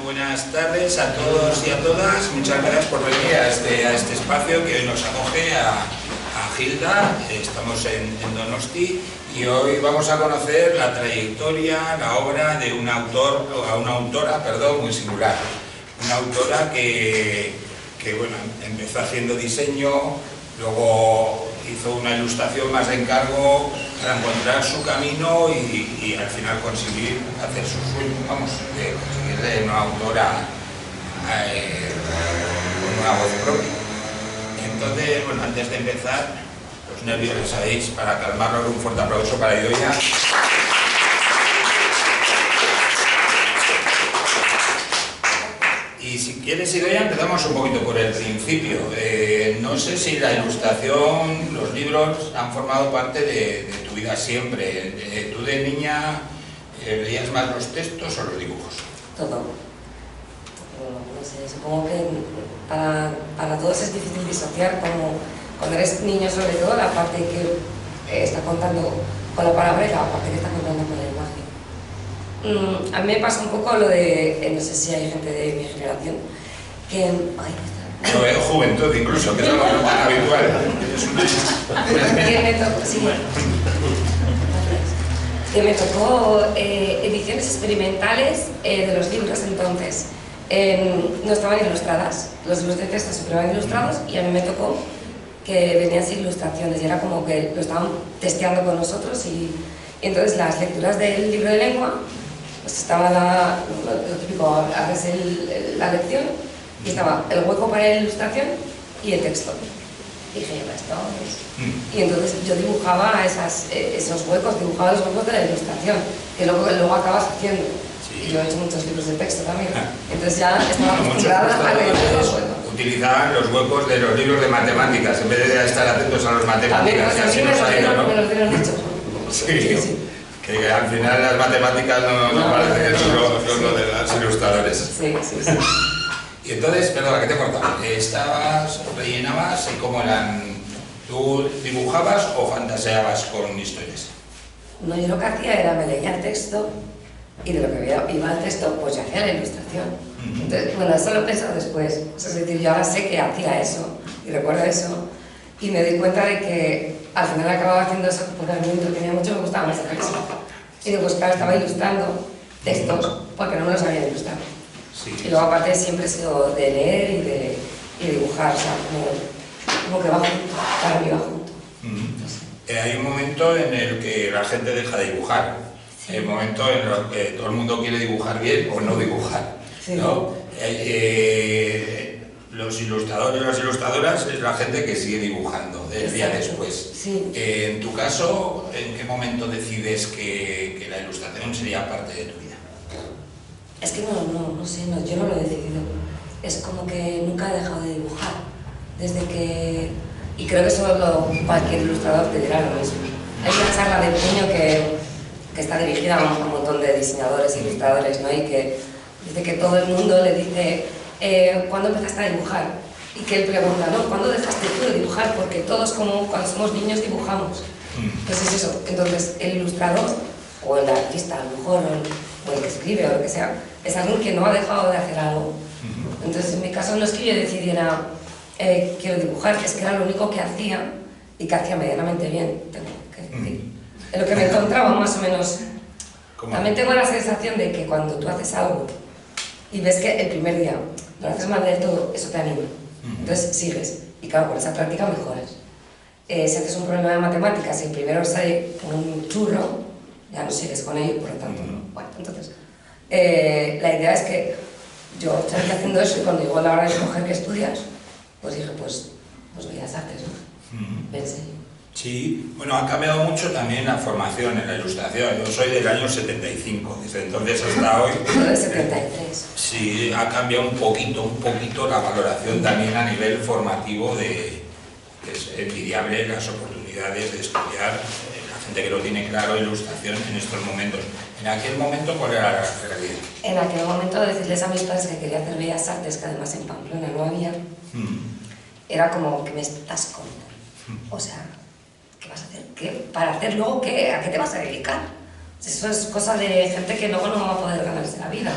buenas tardes a todos y a todas. Muchas gracias por venir a este espacio que hoy nos acoge a Gilda. Estamos en Donosti y hoy vamos a conocer la trayectoria, la obra de una autora muy singular. Una autora que bueno, empezó haciendo diseño, luego hizo una ilustración más de encargo para encontrar su camino y al final conseguir hacer su sueño, conseguir de una autora con una voz propia. Entonces, bueno, antes de empezar, los nervios los sabéis, para calmarlos, un fuerte aplauso para Idoia. Y si quieres, Idoia, empezamos un poquito por el principio. No sé si la ilustración, los libros han formado parte de tu vida siempre. ¿Tú de niña veías más los textos o los dibujos? Todo. No sé, supongo que para todos es difícil disociar, como cuando eres niño, sobre todo, la parte que está contando con la palabra y la parte que está contando con la imagen. A mí me pasa un poco lo de, no sé si hay gente de mi generación, que... Yo veo juventud incluso, que es lo más habitual. Que me tocó ediciones experimentales de los libros entonces. No estaban ilustradas, los libros de texto siempre van ilustrados y a mí me tocó que venían sin ilustraciones y era como que lo estaban testeando con nosotros y entonces las lecturas del libro de lengua, pues estaba lo típico, haces la lección y estaba el hueco para la ilustración y el texto. Y dije, esto es... Y entonces yo dibujaba esos huecos, dibujaba los huecos de la ilustración, que luego acabas haciendo. Sí. Y yo he hecho muchos libros de texto también. Entonces ya estaba acostumbrada a leer los huecos. Utilizaban los huecos de los libros de matemáticas, en vez de estar atentos a los matemáticas. A mí me los dieron mucho. Sí. Que al final las matemáticas no parecen que son lo de los ilustradores. Sí. Y entonces, perdona, que te he cortado. Rellenabas y cómo eran. ¿Tú dibujabas o fantaseabas con historias? No, yo lo que hacía era me leía el texto y de lo que iba el texto, pues yo hacía la ilustración. Entonces, bueno, eso lo he pensado después. O sea, es decir, yo ahora sé que hacía eso y recuerdo eso y me di cuenta de que al final acababa haciendo eso porque a mí me entretenía mucho, me gustaba más hacer eso. Y después, claro, estaba ilustrando textos porque no me los había ilustrado. Sí. Y luego aparte siempre he sido de leer y de dibujar, o sea, como que va junto, para mí va junto. Hay un momento en el que la gente deja de dibujar. Sí. Hay un momento en el que todo el mundo quiere dibujar bien o no dibujar. Sí. ¿No? Los ilustradores y las ilustradoras es la gente que sigue dibujando el día después. Sí. En tu caso, ¿en qué momento decides que la ilustración sería parte de tu vida? Es que no sé, yo no lo he decidido. Es como que nunca he dejado de dibujar. Desde que... Y creo que eso cualquier ilustrador te dirá lo mismo. Hay una charla de Puño que está dirigida a un montón de diseñadores e ilustradores, ¿no? Y que dice que todo el mundo le dice ¿cuándo empezaste a dibujar? Y que él pregunta, ¿no? ¿Cuándo dejaste tú de dibujar? Porque todos como cuando somos niños dibujamos. Pues es eso. Entonces el ilustrador o el artista a lo mejor o el que escribe o lo que sea, es alguien que no ha dejado de hacer algo. Entonces en mi caso no es que yo decidiera quiero dibujar, es que era lo único que hacía y que hacía medianamente bien, tengo que decir. En lo que me encontraba más o menos. ¿Cómo? También tengo la sensación de que cuando tú haces algo y ves que el primer día lo haces mal del todo, eso te anima. Entonces sigues y claro, con esa práctica mejoras. Si haces un problema de matemáticas y el primero sale un churro, ya no sigues con ello, por lo tanto no. Bueno, entonces, la idea es que yo estoy haciendo eso y cuando llegó la hora de escoger qué estudias, pues dije, pues Bellas Artes, ¿no? Pensé. Sí, bueno, ha cambiado mucho también la formación en la ilustración. Yo soy del año 75, desde entonces hasta hoy. Yo del 73. Sí, ha cambiado un poquito la valoración también a nivel formativo que es envidiable las oportunidades de estudiar. La gente que lo tiene claro, ilustración en estos momentos. En aquel momento, ¿cuál era la realidad? En aquel momento, decirles a mis padres que quería hacer Bellas Artes, que además en Pamplona no había, era como, ¿qué me estás contando? O sea, ¿qué vas a hacer? ¿Para hacer luego qué? ¿A qué te vas a dedicar? Eso es cosa de gente que luego no va a poder ganarse la vida.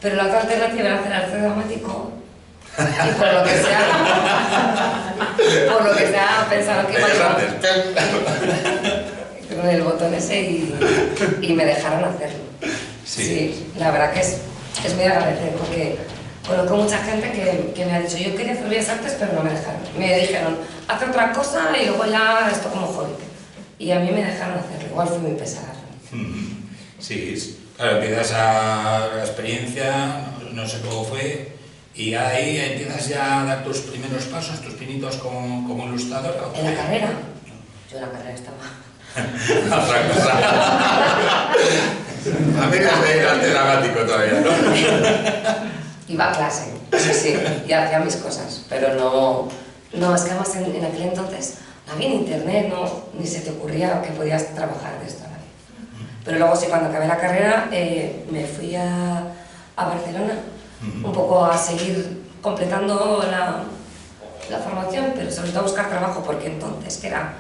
Pero la otra alternativa era hacer arte dramático y por lo que sea pensaron que iba con el botón ese y me dejaron hacerlo. Sí, la verdad que es muy agradecer porque conozco mucha gente que me ha dicho yo quería hacer Bellas Artes pero no me dejaron. Me dijeron, haz otra cosa y luego ya esto como hobby. Y a mí me dejaron hacerlo, igual fue muy pesada. Sí, claro, empiezas a la experiencia, no sé cómo fue, y ahí empiezas ya a dar tus primeros pasos, tus pinitos como ilustradora. ¿En la carrera? Yo en la carrera estaba... Otra cosa. A mí me el arte dramático todavía, ¿no? Iba a clase, sí, y hacía mis cosas, pero no, es que además en aquel entonces no había internet, ni se te ocurría que podías trabajar de esto. Pero luego sí, cuando acabé la carrera me fui a Barcelona, un poco a seguir completando la formación, pero sobre todo a buscar trabajo, porque entonces, que era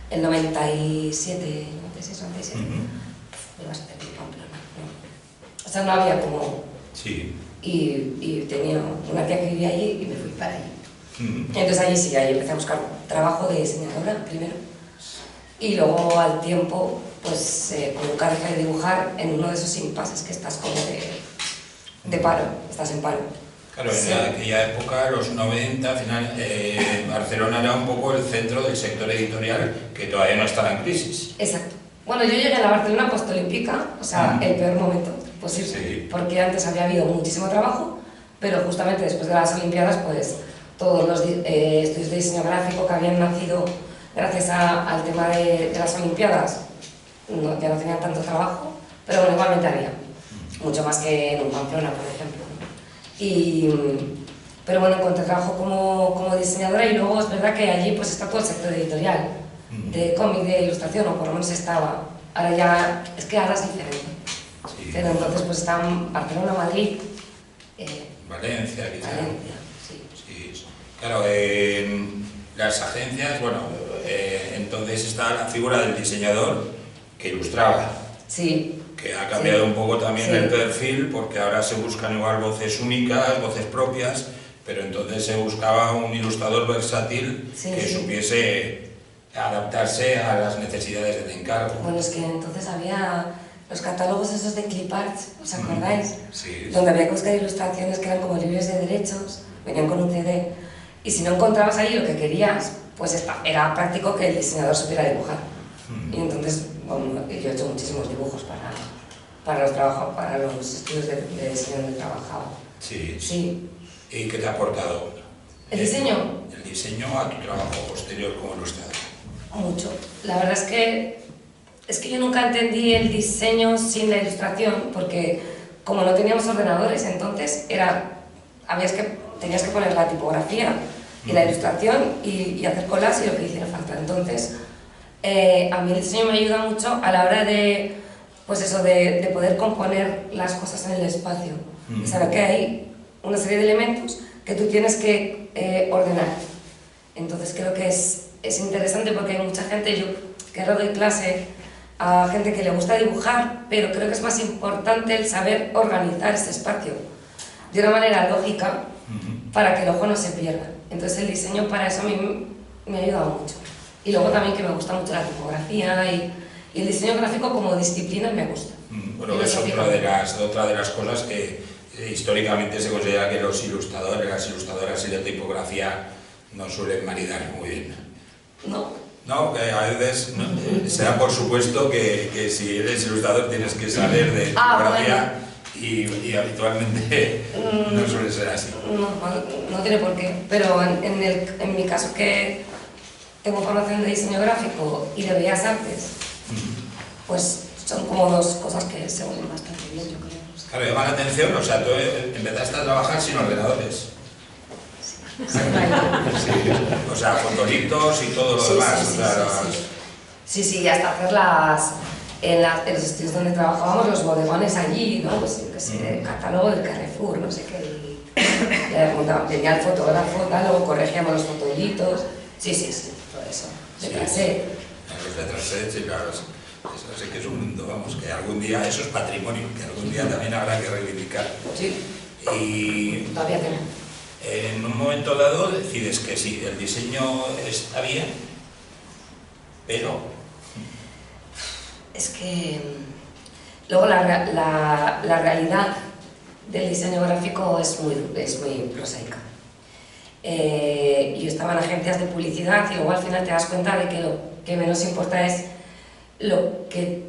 el 97, 96, 97, me ibas a hacer mi Pamplona, ¿no? O sea, no había como... Sí. Y tenía una tía que vivía allí y me fui para allí. Entonces ahí empecé a buscar trabajo de diseñadora primero. Y luego al tiempo, pues nunca dejé de dibujar en uno de esos impases que estás como de paro, estás en paro. Claro, en aquella época, los 90, al final, Barcelona era un poco el centro del sector editorial que todavía no estaba en crisis. Exacto. Bueno, yo llegué a la Barcelona postolímpica, o sea, el peor momento posible, sí. Porque antes había habido muchísimo trabajo, pero justamente después de las Olimpiadas, pues todos los estudios de diseño gráfico que habían nacido gracias al tema de las Olimpiadas, ya no tenían tanto trabajo, pero bueno, igualmente había, mucho más que en un Pamplona, por ejemplo. Pero bueno, encontré trabajo como diseñadora y luego es verdad que allí pues está todo el sector editorial, de cómic, de ilustración, o por lo menos estaba. Ahora ya, es que ahora es diferente. Sí. Pero entonces pues estaban Barcelona, Madrid, Valencia, quizá. Valencia, sí. Sí. Claro, las agencias, bueno, entonces está la figura del diseñador que ilustraba. Sí. Que ha cambiado un poco también el perfil, porque ahora se buscan igual voces únicas, voces propias, pero entonces se buscaba un ilustrador versátil que supiese adaptarse a las necesidades del encargo. Bueno, es que entonces había los catálogos esos de Clipart, ¿os acordáis? Sí. Donde había que buscar ilustraciones que eran como libres de derechos, venían con un CD, y si no encontrabas ahí lo que querías, pues era práctico que el diseñador supiera dibujar. Y entonces, bueno, yo he hecho muchísimos dibujos para los estudios de diseño donde trabajaba. Sí. ¿Y qué te ha aportado? ¿El diseño? El diseño a tu trabajo posterior como ilustrador. Mucho. La verdad es que yo nunca entendí el diseño sin la ilustración, porque como no teníamos ordenadores, entonces tenías que poner la tipografía y la ilustración y hacer colas y lo que hiciera falta. Entonces, a mí el diseño me ayuda mucho a la hora de, pues eso, de poder componer las cosas en el espacio. Saber que hay una serie de elementos que tú tienes que ordenar. Entonces creo que es interesante porque hay mucha gente, yo que ahora doy clase a gente que le gusta dibujar, pero creo que es más importante el saber organizar ese espacio de una manera lógica para que el ojo no se pierda. Entonces el diseño para eso a mí me ha ayudado mucho. Y luego también que me gusta mucho la tipografía y el diseño gráfico como disciplina me gusta. Bueno, es otra de las cosas que históricamente se considera que los ilustradores, las ilustradoras y la tipografía no suelen maridar muy bien. No, que a veces se da por supuesto que si eres ilustrador tienes que saber de tipografía y habitualmente no suele ser así. No tiene por qué, pero en mi caso que tengo formación de diseño gráfico y de bellas artes, pues son como dos cosas que se unen bastante bien, yo creo. Claro, llama la atención, o sea, tú empezaste a trabajar sin ordenadores. Sí, o sea, fotolitos y todo lo demás. Sí, hasta hacer en los estudios donde trabajábamos, los bodegones allí, ¿no? Pues yo qué sé, el catálogo del Carrefour, no sé qué. Venía el fotógrafo, luego corregíamos los fotolitos. Sí, todo eso. De clase. Los letras sí, claro. Eso sí que es un mundo, vamos, que algún día, eso es patrimonio, que algún día también habrá que reivindicar. Sí. Y Todavía tengo. en un momento dado decides que sí, el diseño está bien, pero... Es que luego la realidad del diseño gráfico es muy prosaica. Yo estaba en agencias de publicidad y luego al final te das cuenta de que lo que menos importa es lo que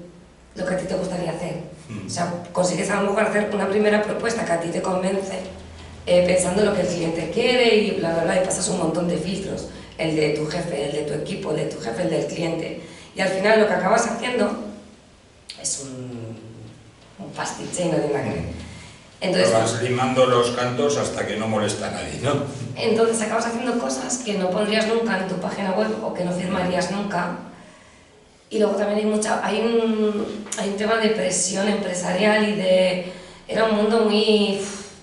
a ti te gustaría hacer. O sea, consigues a lo mejor hacer una primera propuesta que a ti te convence, pensando en lo que el cliente quiere y bla bla bla, y pasas un montón de filtros, el de tu jefe, el de tu equipo, el de tu jefe, el del cliente, y al final lo que acabas haciendo es un pastiche y no tiene nada que ver. Entonces, vas limando los cantos hasta que no molesta a nadie, ¿no? Entonces acabas haciendo cosas que no pondrías nunca en tu página web o que no firmarías nunca. Y luego también hay un tema de presión empresarial y de... Era un mundo muy...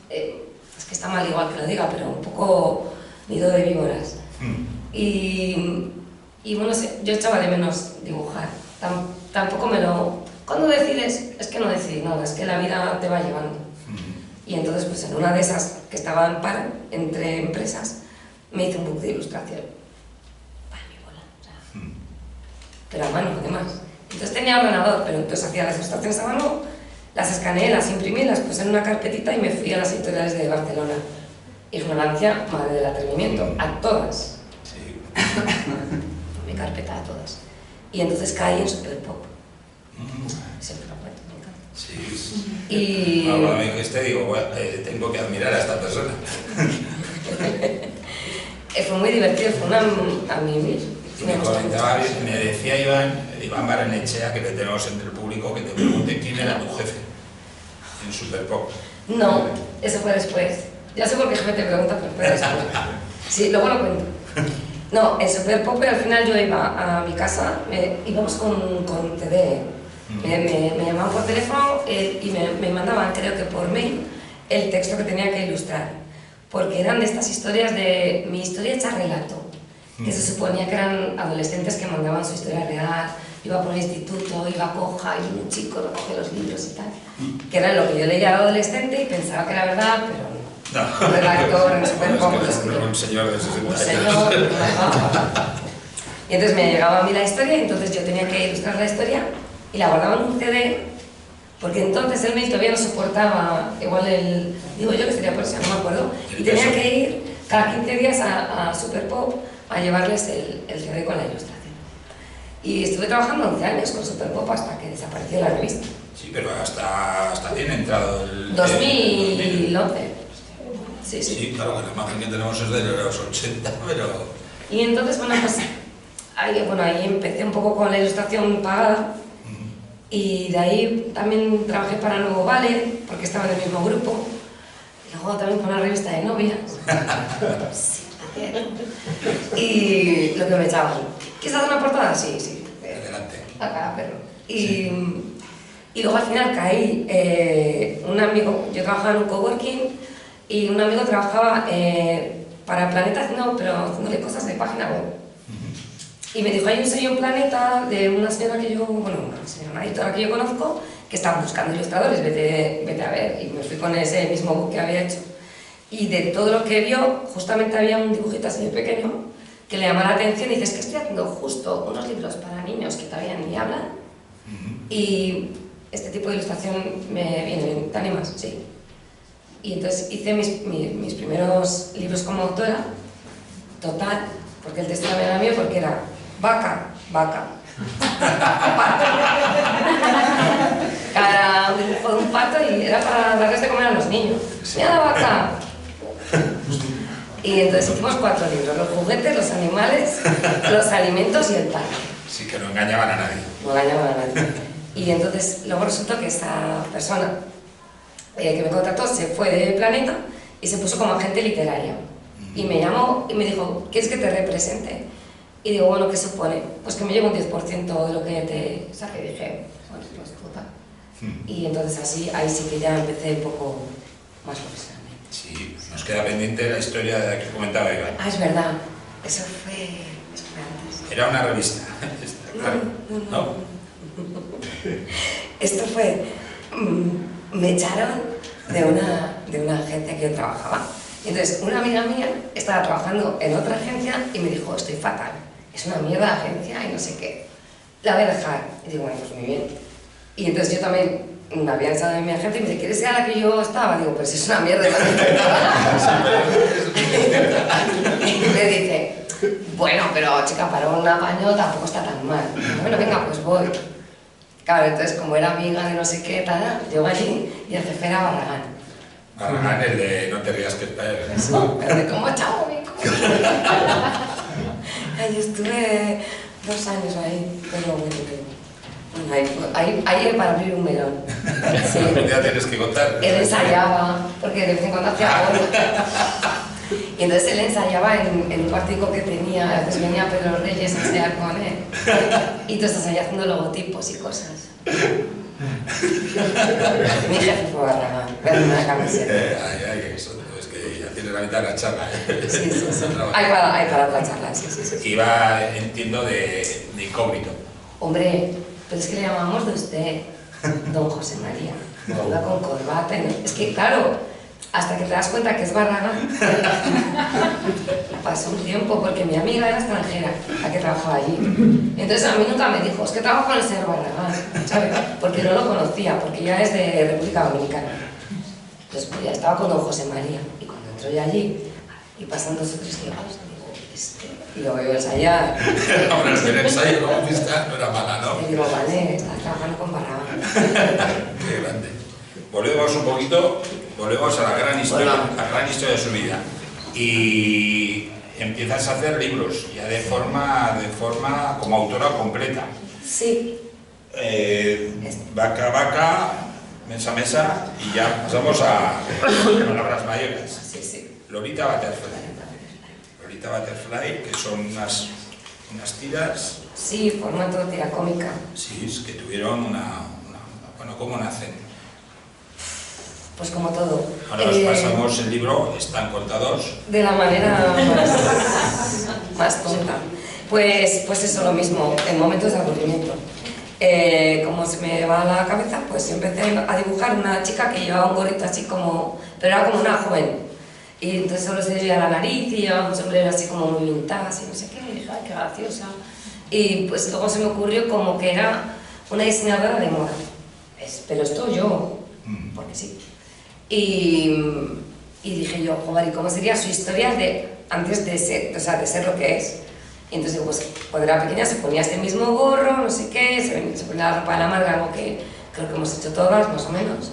es que está mal igual que lo diga, pero un poco nido de víboras. Y bueno, yo echaba de menos dibujar. Tampoco me lo... Cuando decides, es que no decidí nada, es que la vida te va llevando. Y entonces, pues en una de esas que estaba en paro, entre empresas, me hice un book de ilustración. Para mi bola, o sea, pero a mano, además. Entonces tenía ordenador, pero entonces hacía las ilustraciones a mano, las escaneé, las imprimí, las puse en una carpetita y me fui a las editoriales de Barcelona. Ignorancia, madre del atrevimiento, a todas. Sí. Mi carpeta a todas. Y entonces caí en Super Pop. Siempre lo cuento, me encanta. Sí. Y... Cuando me dijiste, digo, bueno, tengo que admirar a esta persona. Fue muy divertido, fue a mí mismo. Me comentaba, me decía Iván Baranechea, que le tenemos entre el público, que te pregunte quién era tu jefe en Super Pop. No, eso fue después. Ya sé por qué jefe te pregunta, pero fue después. Sí, luego lo cuento. No, en Super Pop al final yo iba a mi casa, íbamos con TD. Me llamaban por teléfono y me mandaban, creo que por mail, el texto que tenía que ilustrar. Porque eran de estas historias de mi historia hecha relato, que se suponía que eran adolescentes que mandaban su historia real, iba por el instituto, iba coja y un chico recoge los libros y tal. Que era lo que yo leía al adolescente y pensaba que era verdad, pero no. Un redactor en Super Pop. Un señor de 60 años. Un señor, y entonces me llegaba a mí la historia y entonces yo tenía que ilustrar la historia y la guardaba en un CD, porque entonces el mail todavía no soportaba igual digo yo que sería por eso, no me acuerdo, y tenía que ir cada 15 días a Super Pop a llevarles el CD con la ilustración. Y estuve trabajando 11 años con Super Pop hasta que desapareció la revista. Sí, pero hasta bien entrado el... 2011. Sí. Sí, claro, que la imagen que tenemos es de los 80, pero... Y entonces, bueno, pues ahí empecé un poco con la ilustración pagada. Y de ahí también trabajé para Nuevo Vale, porque estaba en el mismo grupo. Y luego también para una revista de novias. Sí, y lo que me echaban. ¿Quieres hacer una portada? Sí. Adelante. A cada perro. Y luego al final caí, un amigo, yo trabajaba en un coworking y un amigo trabajaba para Planeta haciéndole cosas de página web. Y me dijo, hay un sello en Planeta de una señora que yo, una editora que yo conozco, que están buscando ilustradores, vete a ver. Y me fui con ese mismo book que había hecho. Y de todo lo que vio, justamente había un dibujito así de pequeño que le llamó la atención y dice, es que estoy haciendo justo unos libros para niños que todavía ni hablan. Y este tipo de ilustración me viene bien, ¿te animas? Sí. Y entonces hice mis primeros libros como autora, total, porque el texto también era mío, porque era vaca, cada un dibujo de un pato y era para darles de comer a los niños. ¡Mira la vaca! Y entonces hicimos 4 libros, los juguetes, los animales, los alimentos y el pato. Sí, que no engañaban a nadie. No engañaban a nadie. Y entonces luego resultó que esa persona que me contrató se fue de Planeta y se puso como agente literaria. Y me llamó y me dijo, ¿quieres que te represente? Y digo, bueno, ¿qué supone? Pues que me llevo un 10% de lo que te saqué. Y dije, bueno, pues total. Y entonces ahí sí que ya empecé un poco más profesionalmente. Sí, nos queda pendiente la historia de la que comentaba Iván. Ah, es verdad. Eso fue antes. Era una revista, está claro. ¿No? Esto fue... me echaron de una agencia que yo trabajaba. Entonces, una amiga mía estaba trabajando en otra agencia y me dijo, estoy fatal, es una mierda de agencia y no sé qué. La voy a dejar. Y digo, bueno, pues muy bien. Y entonces yo también me había echado de mi agencia y me dice, ¿quieres ir a la que yo estaba? Digo, pues es una mierda. Y me dice, bueno, pero chica, para un apaño tampoco está tan mal. Y bueno, venga, pues voy. Claro, entonces como era amiga de no sé qué, tal, llego allí y el jefe era Barragán. Barragán, el de no te rías que está él. Eso, el de como chavo, mico. Ahí estuve 2 años ahí, pero bueno, ahí para abrir un melón. Sí. Ya tienes que contar. Él ensayaba, porque de vez en cuando hacía algo. Y entonces él ensayaba en un partido que tenía, a veces venía Pedro Reyes a ensayar con él. Y tú estás ahí haciendo logotipos y cosas. Mi jefe fue Barragán, me una camiseta. Eso, es que ya tienes la mitad de la charla. Sí. Hay para otra charla, sí. Iba, entiendo, de incógnito. Hombre, pero es que le llamamos de usted, don José María. Iba con corbata. Es que, claro, hasta que te das cuenta que es Barragán, pasó un tiempo, porque mi amiga era extranjera, la que trabajaba allí. Entonces a mí nunca me dijo, es que trabajo con el señor Barragán, ¿sabes? Porque no lo conocía, porque ya es de República Dominicana. Entonces pues ya estaba con don José María, y cuando entró yo allí, y pasan 2 o 3 días, digo, y lo veo ensayar. Hombre, el ensayo como pista no era mala, ¿no? Y digo, vale, estás trabajando con Barragán. Qué grande. Volvemos un poquito, volvemos a la gran historia de su vida. Y empiezas a hacer libros, ya de forma como autora completa. Sí. Vaca, mesa, y ya pasamos a palabras mayores. Sí. Lolita Butterfly, que son unas tiras... Sí, formato tira cómica. Sí, es que tuvieron bueno, ¿cómo nacen? Pues como todo. Ahora nos pasamos el libro, están contados. De la manera más tonta. Pues eso, lo mismo, en momentos de aburrimiento. Como se me va a la cabeza, pues yo empecé a dibujar una chica que llevaba un gorrito así como... pero era como una joven. Y entonces solo se le veía la nariz y llevaba un sombrero así como muy vintage y no sé qué. Y dije, ay, qué graciosa. Y pues luego se me ocurrió como que era una diseñadora de moda. Pero esto yo, porque sí. Y dije yo, joder, ¿y cómo sería su historia antes de ser lo que es? Y entonces, pues, cuando era pequeña se ponía este mismo gorro, no sé qué, se ponía la ropa de la madre, algo que creo que hemos hecho todas, más o menos.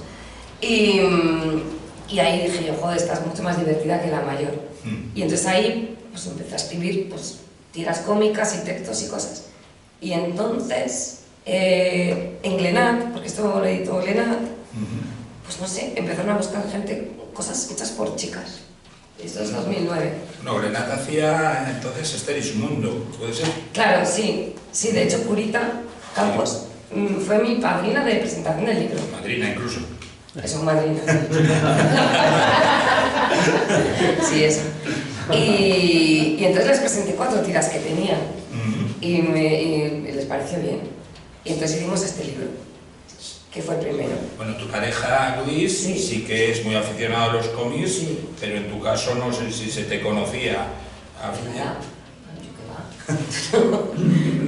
Y ahí dije yo, joder, esta es mucho más divertida que la mayor. Y entonces ahí, pues, empecé a escribir, pues, tiras cómicas y textos y cosas. Y entonces, en Glenat, porque esto lo editó Glenat, pues no sé, empezaron a buscar gente, cosas hechas por chicas. Esto es 2009. No, Glenat hacía entonces Esther y su mundo, ¿puede ser? Claro, sí. Sí, de hecho, Purita Campos fue mi padrina de presentación del libro. Madrina incluso. Eso, madrina. Sí, eso. Y entonces les presenté 4 tiras que tenía y les pareció bien. Y entonces hicimos este libro, que fue el primero. Bueno, tu pareja, Luis, sí que es muy aficionado a los cómics, pero en tu caso no sé si se te conocía.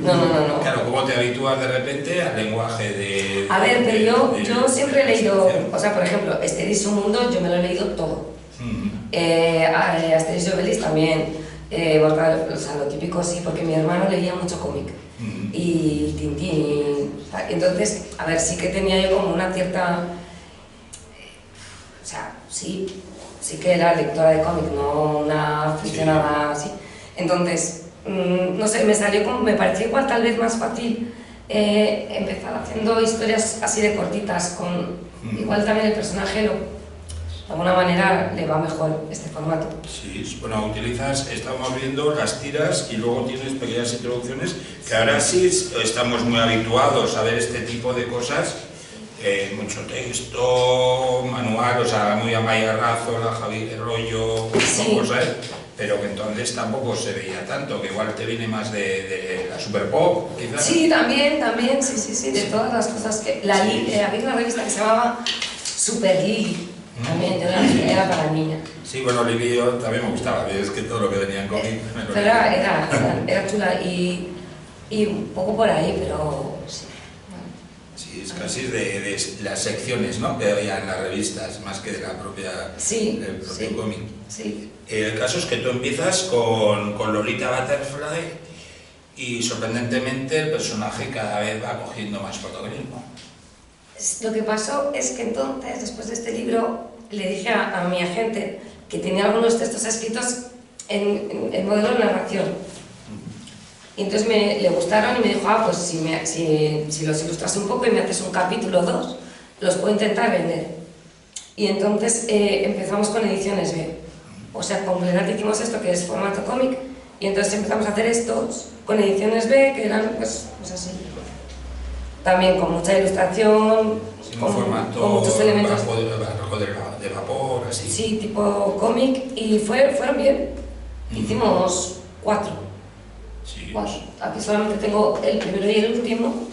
No. Claro, ¿cómo te habitúas de repente al lenguaje de...? A ver, pero yo siempre he leído, o sea, por ejemplo, Esther y su mundo, yo me lo he leído todo. Asterix y Obelix también, o sea, lo típico sí, porque mi hermano leía mucho cómic. Y Tintín, entonces, a ver, sí que tenía yo como una cierta... O sea, sí que era lectora de cómic, no una aficionada así. Entonces, no sé, me salió como, me pareció igual tal vez más fácil empezar haciendo historias así de cortitas, igual también el personaje de alguna manera le va mejor este formato. Sí, bueno, estamos viendo las tiras y luego tienes pequeñas introducciones, que ahora sí estamos muy habituados a ver este tipo de cosas mucho texto, manual, o sea, muy a Maya Razola, Javier Rollo, Sí. cosas, pero que entonces tampoco se veía tanto, que igual te viene más de la super pop, quizás. Sí, también, sí, de todas las cosas que... había una revista que se llamaba Super Lily, también era para niñas. Sí, bueno, Lili yo también me gustaba, es que todo lo que venía en cómic me lo Pero era chula y un poco por ahí, pero sí. Sí, es casi de las secciones, ¿no?, que había en las revistas, más que de la propia, Sí, del propio cómic. Sí. El caso es que tú empiezas con Lolita Butterfly y sorprendentemente el personaje cada vez va cogiendo más protagonismo. Lo que pasó es que entonces, después de este libro, le dije a mi agente que tenía algunos textos escritos en modelo de narración. Y entonces le gustaron y me dijo, pues si los ilustras un poco y me haces un capítulo o 2, los puedo intentar vender. Y entonces empezamos con Ediciones B. O sea, con Glenat hicimos esto, que es formato cómic, y entonces empezamos a hacer estos con Ediciones B, que eran pues así. También con mucha ilustración, Sí, con muchos elementos. Bajo de vapor, así. Sí, tipo cómic, y fueron bien. Hicimos 4. Sí. Aquí solamente tengo el primero y el último,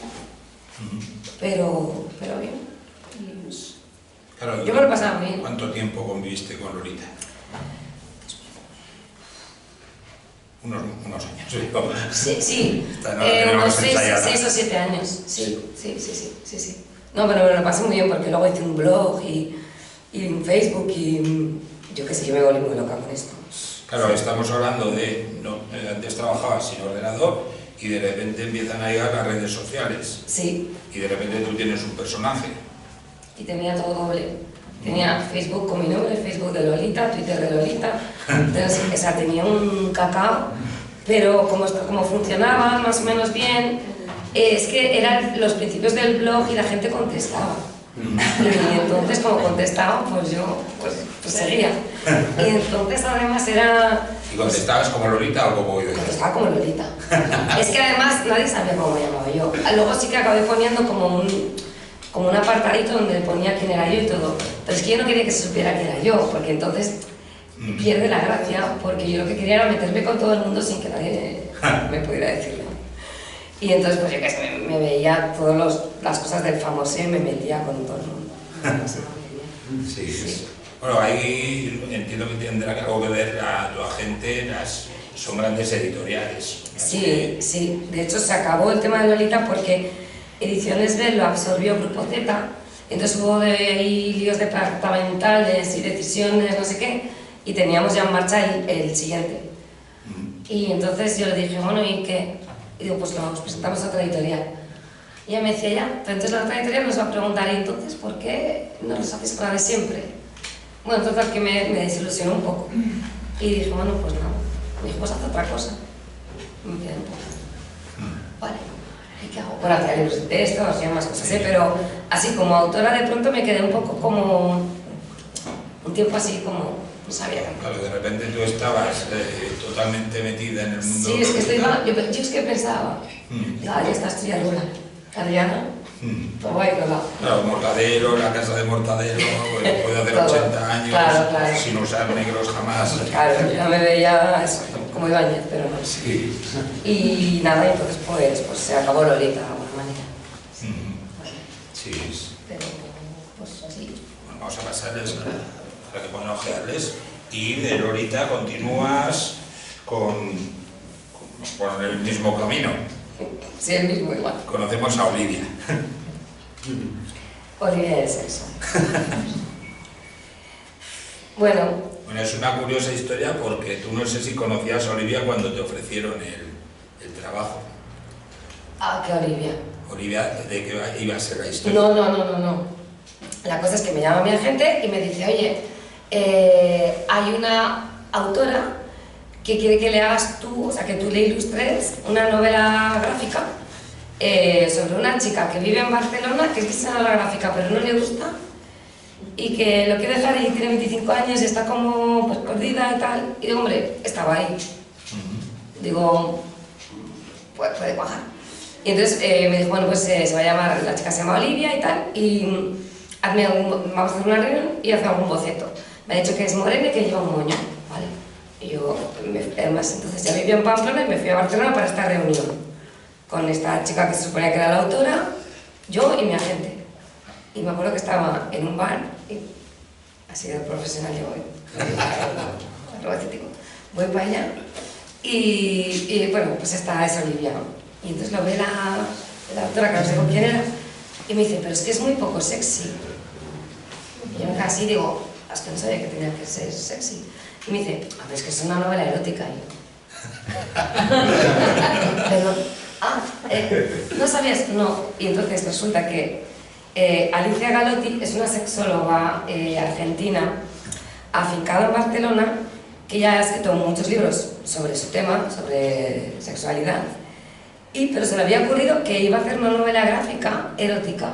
pero bien. Claro, yo me lo pasaba bien. ¿Cuánto tiempo conviviste con Lolita? Unos años. Sí. Unos 6 o 7 años. Sí. No, pero me lo pasé muy bien porque luego hice un blog y en Facebook y yo qué sé, yo me volví muy loca con esto. Claro, estamos hablando de, antes trabajabas sin ordenador y de repente empiezan a llegar las redes sociales. Sí. Y de repente tú tienes un personaje. Y tenía todo doble. Tenía Facebook con mi nombre, Facebook de Lolita, Twitter de Lolita. Entonces, tenía un cacao, pero como funcionaba más o menos bien, es que eran los principios del blog y la gente contestaba. Y entonces, como contestaba, pues yo pues seguía. Y entonces, además, era... ¿Y contestabas como Lolita o como yo? Contestaba como Lolita. Es que además nadie sabía cómo me llamaba yo. Luego sí que acabé poniendo como un apartadito donde ponía quién era yo y todo. Pero es que yo no quería que se supiera quién era yo, porque entonces pierde la gracia, porque yo lo que quería era meterme con todo el mundo sin que nadie me pudiera decirlo. Y entonces, pues yo que sé, me veía todas las cosas del famoso y me metía con todo el mundo. Sí. Bueno, ahí entiendo que tendrá algo que ver a tu agente, son grandes editoriales. Sí. De hecho, se acabó el tema de Lolita porque Ediciones B lo absorbió Grupo Z, entonces hubo ahí líos departamentales y decisiones, no sé qué, y teníamos ya en marcha el siguiente. Y entonces yo le dije, bueno, ¿y qué? Y digo, pues nos presentamos a otra editorial. Y ella me decía, ya, pero entonces la otra editorial nos va a preguntar, ¿y entonces por qué no los haces con la de siempre? Bueno, entonces que me desilusionó un poco. Y dije, bueno, pues nada. Me dijo, pues haz otra cosa. Y me quedé un poco, vale. ¿Qué hago? Bueno, hacía libros de texto, hacía más cosas, pero así como autora de pronto me quedé un poco como un tiempo así como no sabía. Claro, de repente tú estabas totalmente metida en el mundo. Sí, es que yo es que pensaba, ya está, estoy Lola, Adriana, pues voy con la... Claro, Mortadelo, la casa de Mortadelo, puede hacer 80 años claro. sin usar negros jamás. Claro, ya me veía eso, como Ibáñez, pero no. Sí. Y nada, entonces pues se acabó Lolita de alguna manera. Sí. Pero pues sí. Bueno, vamos a pasarles para que puedan ojearles. Y de Lolita continúas con el mismo camino. Sí, el mismo igual. Conocemos a Olivia. Olivia del sexo. Bueno, es una curiosa historia porque tú no sé si conocías a Olivia cuando te ofrecieron el trabajo. ¿qué Olivia? Olivia, ¿de qué iba a ser la historia? No. La cosa es que me llama mi agente y me dice, oye, hay una autora que quiere que le hagas tú, o sea, que tú le ilustres una novela gráfica sobre una chica que vive en Barcelona, que es diseñadora gráfica, pero no le gusta, y que lo quiere dejar y tiene 25 años y está como pues perdida y tal. Y digo, hombre, estaba ahí. Digo, pues puede cuajar. Y entonces me dijo, bueno, pues se va a llamar, la chica se llama Olivia y tal, y vamos a hacer una reunión y hacer algún boceto. Me ha dicho que es morena y que lleva un moño, ¿vale? Y yo, además, entonces ya vivía en Pamplona y me fui a Barcelona para esta reunión con esta chica que se suponía que era la autora, yo y mi agente. Y me acuerdo que estaba en un bar, y así de profesional yo voy para allá, y bueno, pues esta es Olivia. Y entonces lo ve la autora, que no sé con quién era, y me dice, pero es que es muy poco sexy. Y yo me quedé así y digo, es que no sabía que tenía que ser sexy. Y me dice, a ver, es que es una novela erótica. Y yo, pero, ¿no sabías? No. Y entonces resulta que Alicia Galotti es una sexóloga argentina, afincada en Barcelona, que ya ha escrito muchos libros sobre su tema, sobre sexualidad, pero se le había ocurrido que iba a hacer una novela gráfica erótica.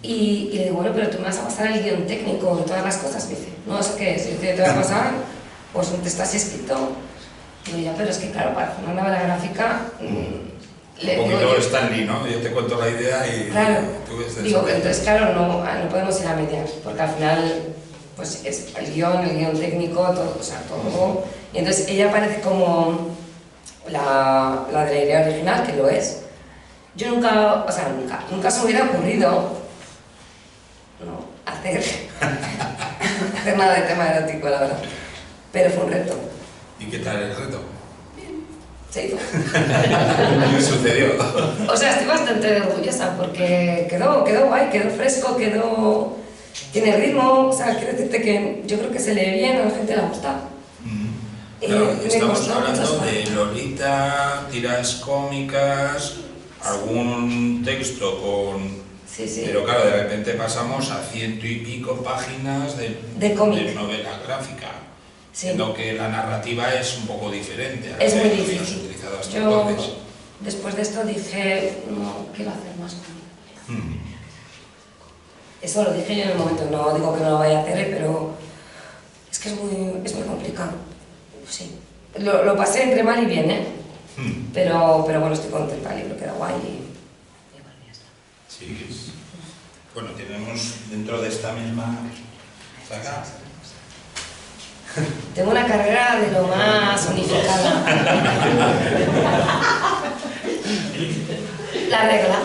Y le digo, bueno, pero tú me vas a pasar el guión técnico y todas las cosas. Me dice, no, ¿eso qué es? Y yo te voy a pasar pues un texto así escrito. Y digo, ya, pero es que claro, para hacer una novela gráfica... un poquito Stanley, ¿no? Yo te cuento la idea y claro, tú ves digo, entonces claro, no podemos ir a medias, porque al final pues es el guión técnico, todo, o sea, todo. Y entonces ella parece como la de la idea original, que lo es. Yo nunca, o sea, nunca se me hubiera ocurrido hacer nada de tema erótico, la verdad. Pero fue un reto. ¿Y qué tal el reto? Se hizo. ¿Qué sucedió? O sea, estoy bastante orgullosa porque quedó guay, quedó fresco, tiene ritmo, o sea, quiero decirte que yo creo que se lee bien, a la gente le gusta. Claro, estamos hablando de Lolita, tiras cómicas, algún texto con... Sí. Pero claro, de repente pasamos a 100 y pico páginas de novela gráfica. Siendo que la narrativa es un poco diferente. Es muy difícil. Yo, después de esto, dije, no quiero hacer más conmigo. Eso lo dije yo en el momento, no digo que no lo vaya a hacer, pero es que es muy complicado. Sí. Lo pasé entre mal y bien, ¿eh? Pero bueno, estoy contenta, el libro queda guay y bueno, ya está. Sí. Bueno, tenemos dentro de esta misma saga... Tengo una carrera de lo más unificada. La regla.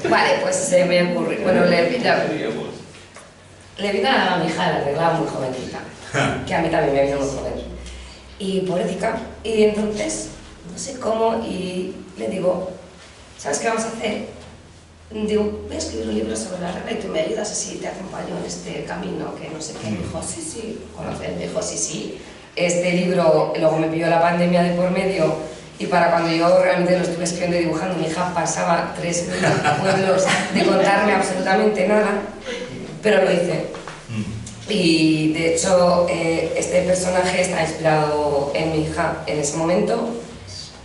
Vale, pues se me ocurrió. Bueno, le vino a mi hija la regla muy jovencita, que a mí también me vino muy joven. Y pobrecita. Y entonces, no sé cómo, y le digo, ¿sabes qué vamos a hacer? Digo, voy a escribir un libro sobre la regla y tú me ayudas así, te acompaño en este camino, que no sé qué. Me dijo, sí, conoces. Me dijo, sí. Este libro, luego me pilló la pandemia de por medio y para cuando yo realmente lo estuve escribiendo y dibujando, mi hija pasaba 3.000 pueblos de contarme absolutamente nada, pero lo hice. Y de hecho, este personaje está inspirado en mi hija en ese momento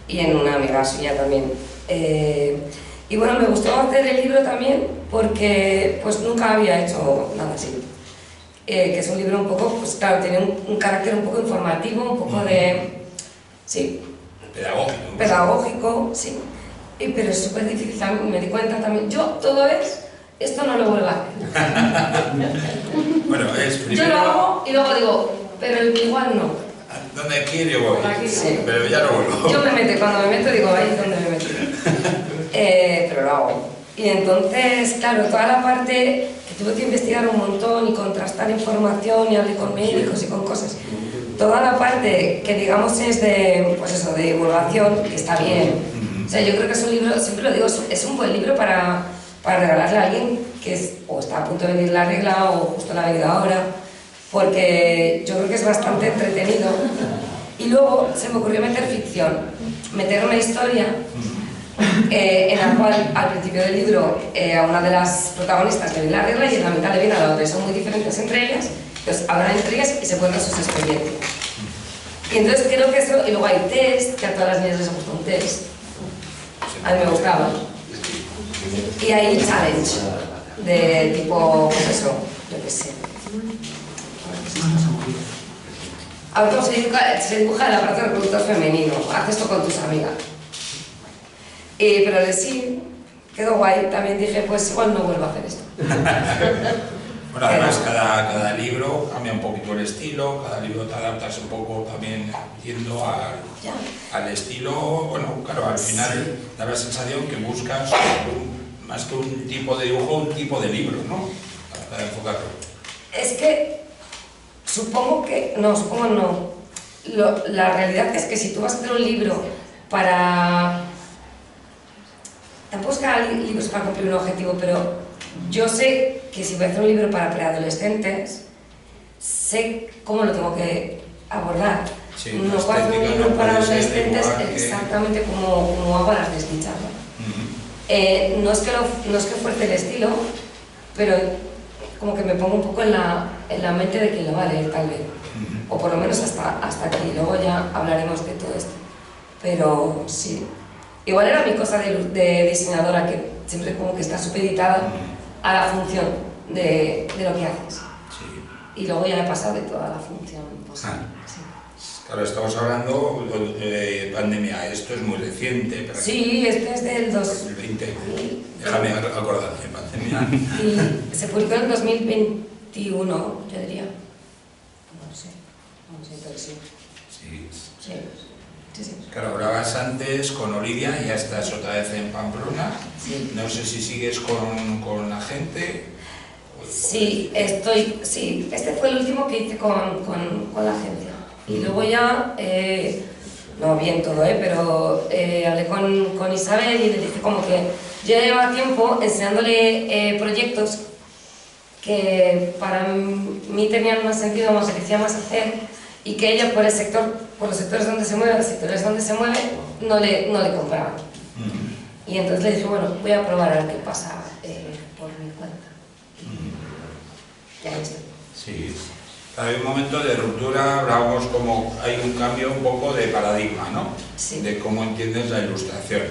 y en una amiga suya también. Y bueno, me gustó hacer el libro también porque pues nunca había hecho nada así. Que es un libro un poco, pues claro, tiene un carácter un poco informativo, un poco de... sí. Pedagógico. Pedagógico, sí. Pero es súper difícil también, me di cuenta también. Esto no lo vuelvo a hacer. Bueno, es primero... Yo lo hago y luego digo, pero igual no. Donde quiero voy, sí. Pero ya no vuelvo. Yo cuando me meto digo, ahí es donde me meto. Pero lo hago. Y entonces, claro, toda la parte que tuve que investigar un montón y contrastar información y hablé con médicos y con cosas, toda la parte que digamos es de, pues eso, de divulgación, que está bien. O sea, yo creo que es un libro, siempre lo digo, es un buen libro para regalarle a alguien que o está a punto de venir la regla o justo la ha venido ahora, porque yo creo que es bastante entretenido. Y luego se me ocurrió meter ficción, meter una historia en la cual al principio del libro a una de las protagonistas le viene la regla y en la mitad le viene a la otra, son muy diferentes entre ellas, entonces hablan entre ellas y se cuentan sus experiencias. Y entonces creo que eso, y luego hay test, que a todas las niñas les gusta un test, a mí me gustaba, y hay challenge de tipo, pues eso, yo qué sé. A ver cómo se dibuja el aparato reproductor femenino. Haz esto con tus amigas. Pero sí, quedó guay. También dije, pues igual no vuelvo a hacer esto. Bueno, además cada libro cambia un poquito el estilo, cada libro te adaptas un poco también yendo al estilo. Bueno, claro, al final da la sensación que buscas más que un tipo de dibujo, un tipo de libro, ¿no? Para enfocarlo. Es que supongo no. La realidad es que si tú vas a hacer un libro para... Tampoco es que haga libros para cumplir un objetivo, pero yo sé que si voy a hacer un libro para preadolescentes, sé cómo lo tengo que abordar. Sí, no puedo hacer un libro para adolescentes exactamente que... como hago a las desdichas, ¿no? No es que fuerce el estilo, pero como que me pongo un poco en la mente de quien lo va a leer, tal vez. O por lo menos hasta aquí. Luego ya hablaremos de todo esto. Pero sí. Igual era mi cosa de diseñadora, que siempre como que está supeditada a la función de lo que haces. Sí. Y luego ya he pasado de toda la función posible. Sí. Claro, estamos hablando de pandemia, esto es muy reciente. Pero sí, este es del 2020. Déjame acordar de pandemia. Y se publicó en el 2021, yo diría. No sé, pero sí. Sí. Claro, hablabas antes con Olivia, ya estás otra vez en Pamplona. Sí. No sé si sigues con la gente. Sí, este fue el último que hice con la agencia. Y luego ya, no bien todo, pero hablé con Isabel y le dije como que yo llevaba tiempo enseñándole proyectos que para mí tenían más sentido, me apetecía más hacer, y que ella por los sectores donde se mueve, los sectores donde se mueve, no le compraban. Y entonces le dije, bueno, voy a probar a ver qué pasa por mi cuenta. Ya está. Sí. Hay un momento de ruptura, hablábamos como hay un cambio un poco de paradigma, ¿no? Sí. De cómo entiendes la ilustración.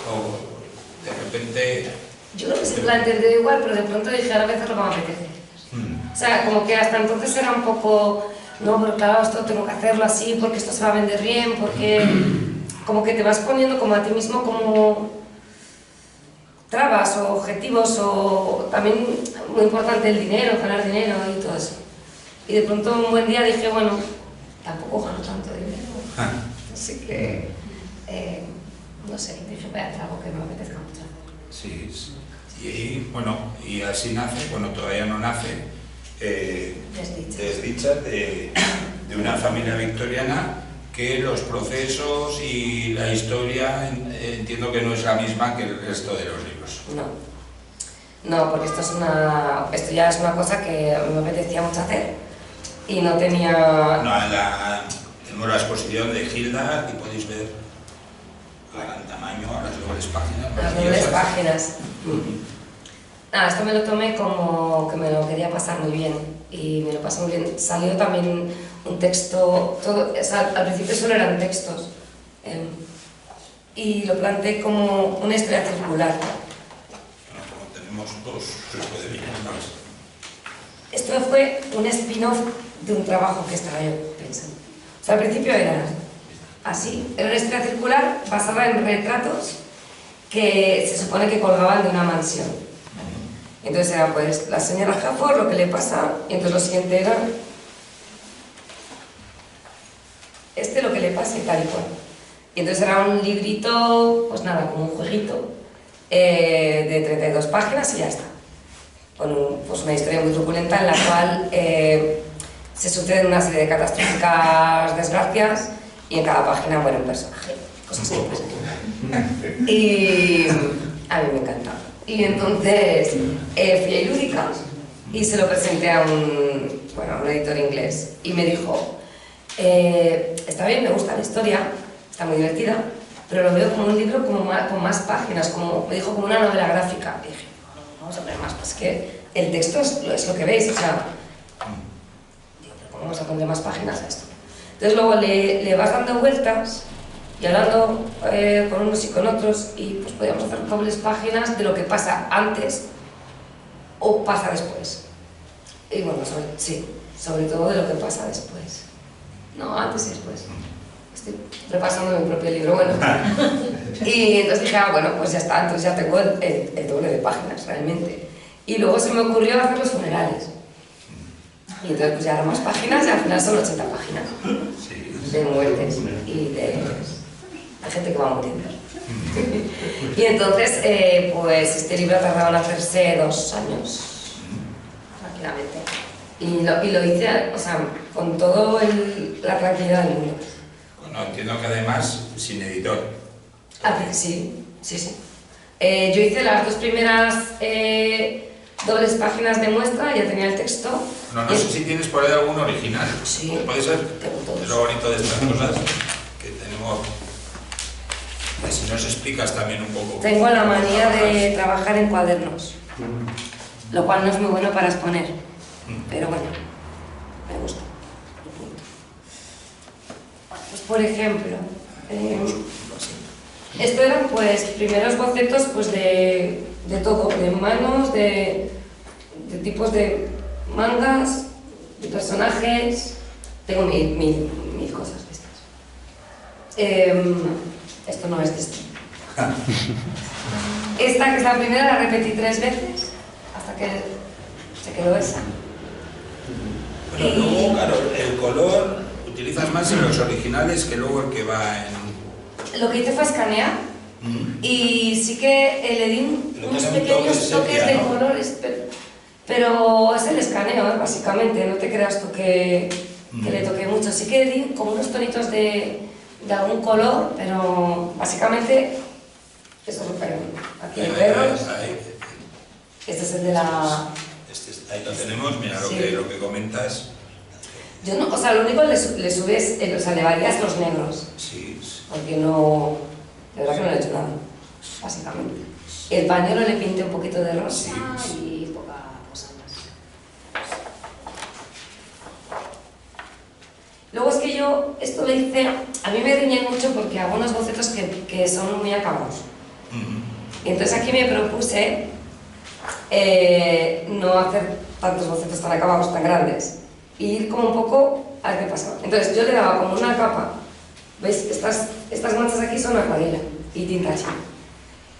O de repente... Yo creo que siempre la entendí igual, pero de pronto dije, ahora voy a hacer lo que me apetece. O sea, como que hasta entonces era un poco, no, pero claro, esto tengo que hacerlo así porque esto se va a vender bien, porque como que te vas poniendo como a ti mismo como trabas o objetivos, o también muy importante el dinero, ganar dinero y todo eso. Y de pronto un buen día dije, bueno, tampoco gano tanto dinero, así que, no sé, dije, voy a hacer algo que me apetezca mucho hacer. Sí. Y bueno, y así nace, bueno, todavía no nace, Desdichas, de una familia victoriana, que los procesos y la historia entiendo que no es la misma que el resto de los libros. No, porque esto ya es una cosa que a mí me apetecía mucho hacer y no tenía... No, tenemos la exposición de Gilda, aquí podéis ver a gran tamaño, a las dobles páginas. Las dobles páginas. Esto me lo tomé como que me lo quería pasar muy bien, y me lo pasé muy bien. Salió también un texto, al principio solo eran textos, y lo planteé como una historia circular. Bueno, como tenemos dos, se puede ver más. Esto fue un spin-off de un trabajo que estaba yo pensando. O sea, al principio era así, era una historia circular basada en retratos que se supone que colgaban de una mansión. Entonces era pues la señora Jafford, lo que le pasa, y entonces lo siguiente era lo que le pasa y tal y cual. Y entonces era un librito, pues nada, como un jueguito de 32 páginas y ya está. Con pues una historia muy truculenta en la cual se suceden una serie de catastróficas desgracias y en cada página muere un personaje. Cosas simples. Y a mí me encantaba. Y entonces fui a Ilúdica y se lo presenté a un editor inglés y me dijo, está bien, me gusta la historia, está muy divertida, pero lo veo como un libro con más páginas, me dijo como una novela gráfica. Y dije, vamos a poner más, pues que el texto es lo que veis, o sea, digo, pero ¿cómo vamos a poner más páginas a esto? Entonces luego le vas dando vueltas y hablando con unos y con otros, y pues podíamos hacer dobles páginas de lo que pasa antes o pasa después. Y bueno, sobre todo de lo que pasa después. No, antes y después. Estoy repasando mi propio libro, bueno. Y entonces dije, bueno, pues ya está, entonces ya tengo el doble de páginas, realmente. Y luego se me ocurrió hacer los funerales. Y entonces pues ya eran más páginas y al final son 80 páginas. De muertes y de gente que va muriendo. Y entonces, pues este libro ha tardado en hacerse 2 años, tranquilamente. Y lo hice, o sea, con toda la tranquilidad del mundo. Bueno, entiendo que además sin editor. Sí. Yo hice las 2 primeras dobles páginas de muestra, ya tenía el texto. No sé si tienes por ahí algún original. Sí. Puede ser. Tengo todos. Es lo bonito de estas cosas que tenemos. Y si nos explicas también un poco. Tengo la manía de trabajar en cuadernos, lo cual no es muy bueno para exponer, pero bueno, me gusta. Pues por ejemplo, esto eran pues primeros bocetos pues de todo, de manos, de tipos de mangas, de personajes, tengo mil cosas de estas. Esto no es de esto. Esta, que es la primera, la repetí 3 veces hasta que se quedó esa. Pero luego, claro, el color utilizas más en los originales que luego el que va en... Lo que hice fue escanear y sí que le di unos pequeños toques de colores, pero es el escaneo, básicamente. No te creas tú que le toqué mucho. Sí que le di como unos tonitos de algún color, pero básicamente eso es lo que hay. Aquí hay perros. Este es el de la... ahí lo tenemos, mira Sí. lo que comentas. Yo no, o sea, lo único le subes, o sea, le varías los negros, Sí. porque no, de verdad que no le he hecho nada, básicamente. El pañuelo le pinté un poquito de rosa y poca cosa más. Luego es que yo esto lo hice, a mí me riñen mucho porque hago unos bocetos que son muy acabados. Y entonces aquí me propuse no hacer tantos bocetos tan acabados, tan grandes, y ir como un poco a ver qué pasaba. Entonces yo le daba como una capa, ¿veis? Estas manchas aquí son acuarela y tinta china.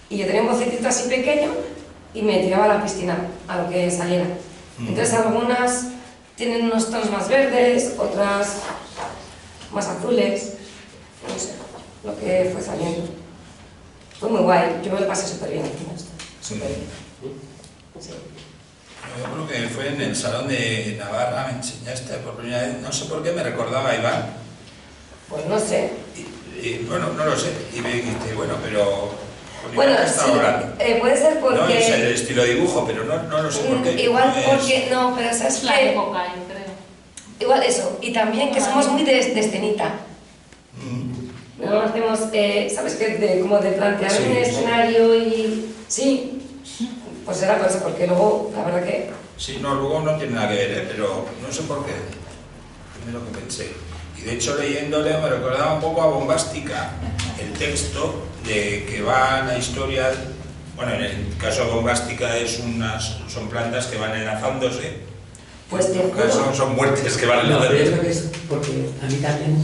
Y yo tenía un bocetito así pequeño y me tiraba a la piscina, a lo que saliera. Entonces algunas tienen unos tonos más verdes, otras más azules, no sé, lo que fue saliendo. Fue muy guay, yo me lo pasé súper bien aquí, súper bien. Sí. Yo creo que fue en el Salón de Navarra, me enseñaste por primera vez, no sé por qué me recordaba a Iván. Pues no sé. Y bueno, no lo sé, y me dijiste, bueno, pero... Bueno, sí, puede ser porque... No es el estilo de dibujo, pero no lo sé por qué. Igual porque... No, pero sabes la que... época, yo creo. Igual eso, y también que somos muy de escenita. No hacemos, ¿sabes qué? Como de plantear un escenario y... Sí, pues era por eso, porque luego, la verdad que... Sí, no, luego no tiene nada que ver, pero no sé por qué. Primero que pensé. Y de hecho leyéndole me recordaba un poco a Bombástica el texto de que va la historia, bueno, en el caso de Bombástica son plantas que van enlazándose, pues en el caso son muertes que van No, pero yo enlazándose. creo que es porque a mí también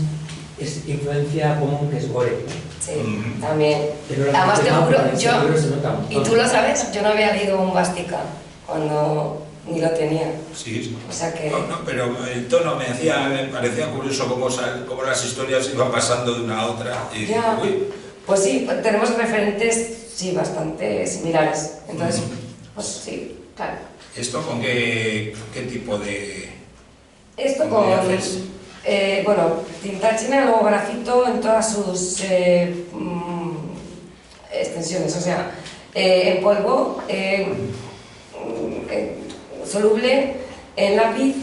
es influencia común que es gore. Sí, también. Pero Además te juro, yo... se nota un montón. Y tú lo sabes, yo no había leído Bombástica cuando ni lo tenía. Sí, O sea que... no, pero el tono me parecía curioso cómo las historias iban pasando de una a otra. Y Ya. uy, Pues sí, tenemos referentes, sí, bastante similares. Entonces, pues sí, claro. ¿esto con qué tipo de...? Esto ¿Cómo con, le haces? bueno, tinta china, luego grafito en todas sus extensiones, o sea, en polvo, soluble, en lápiz,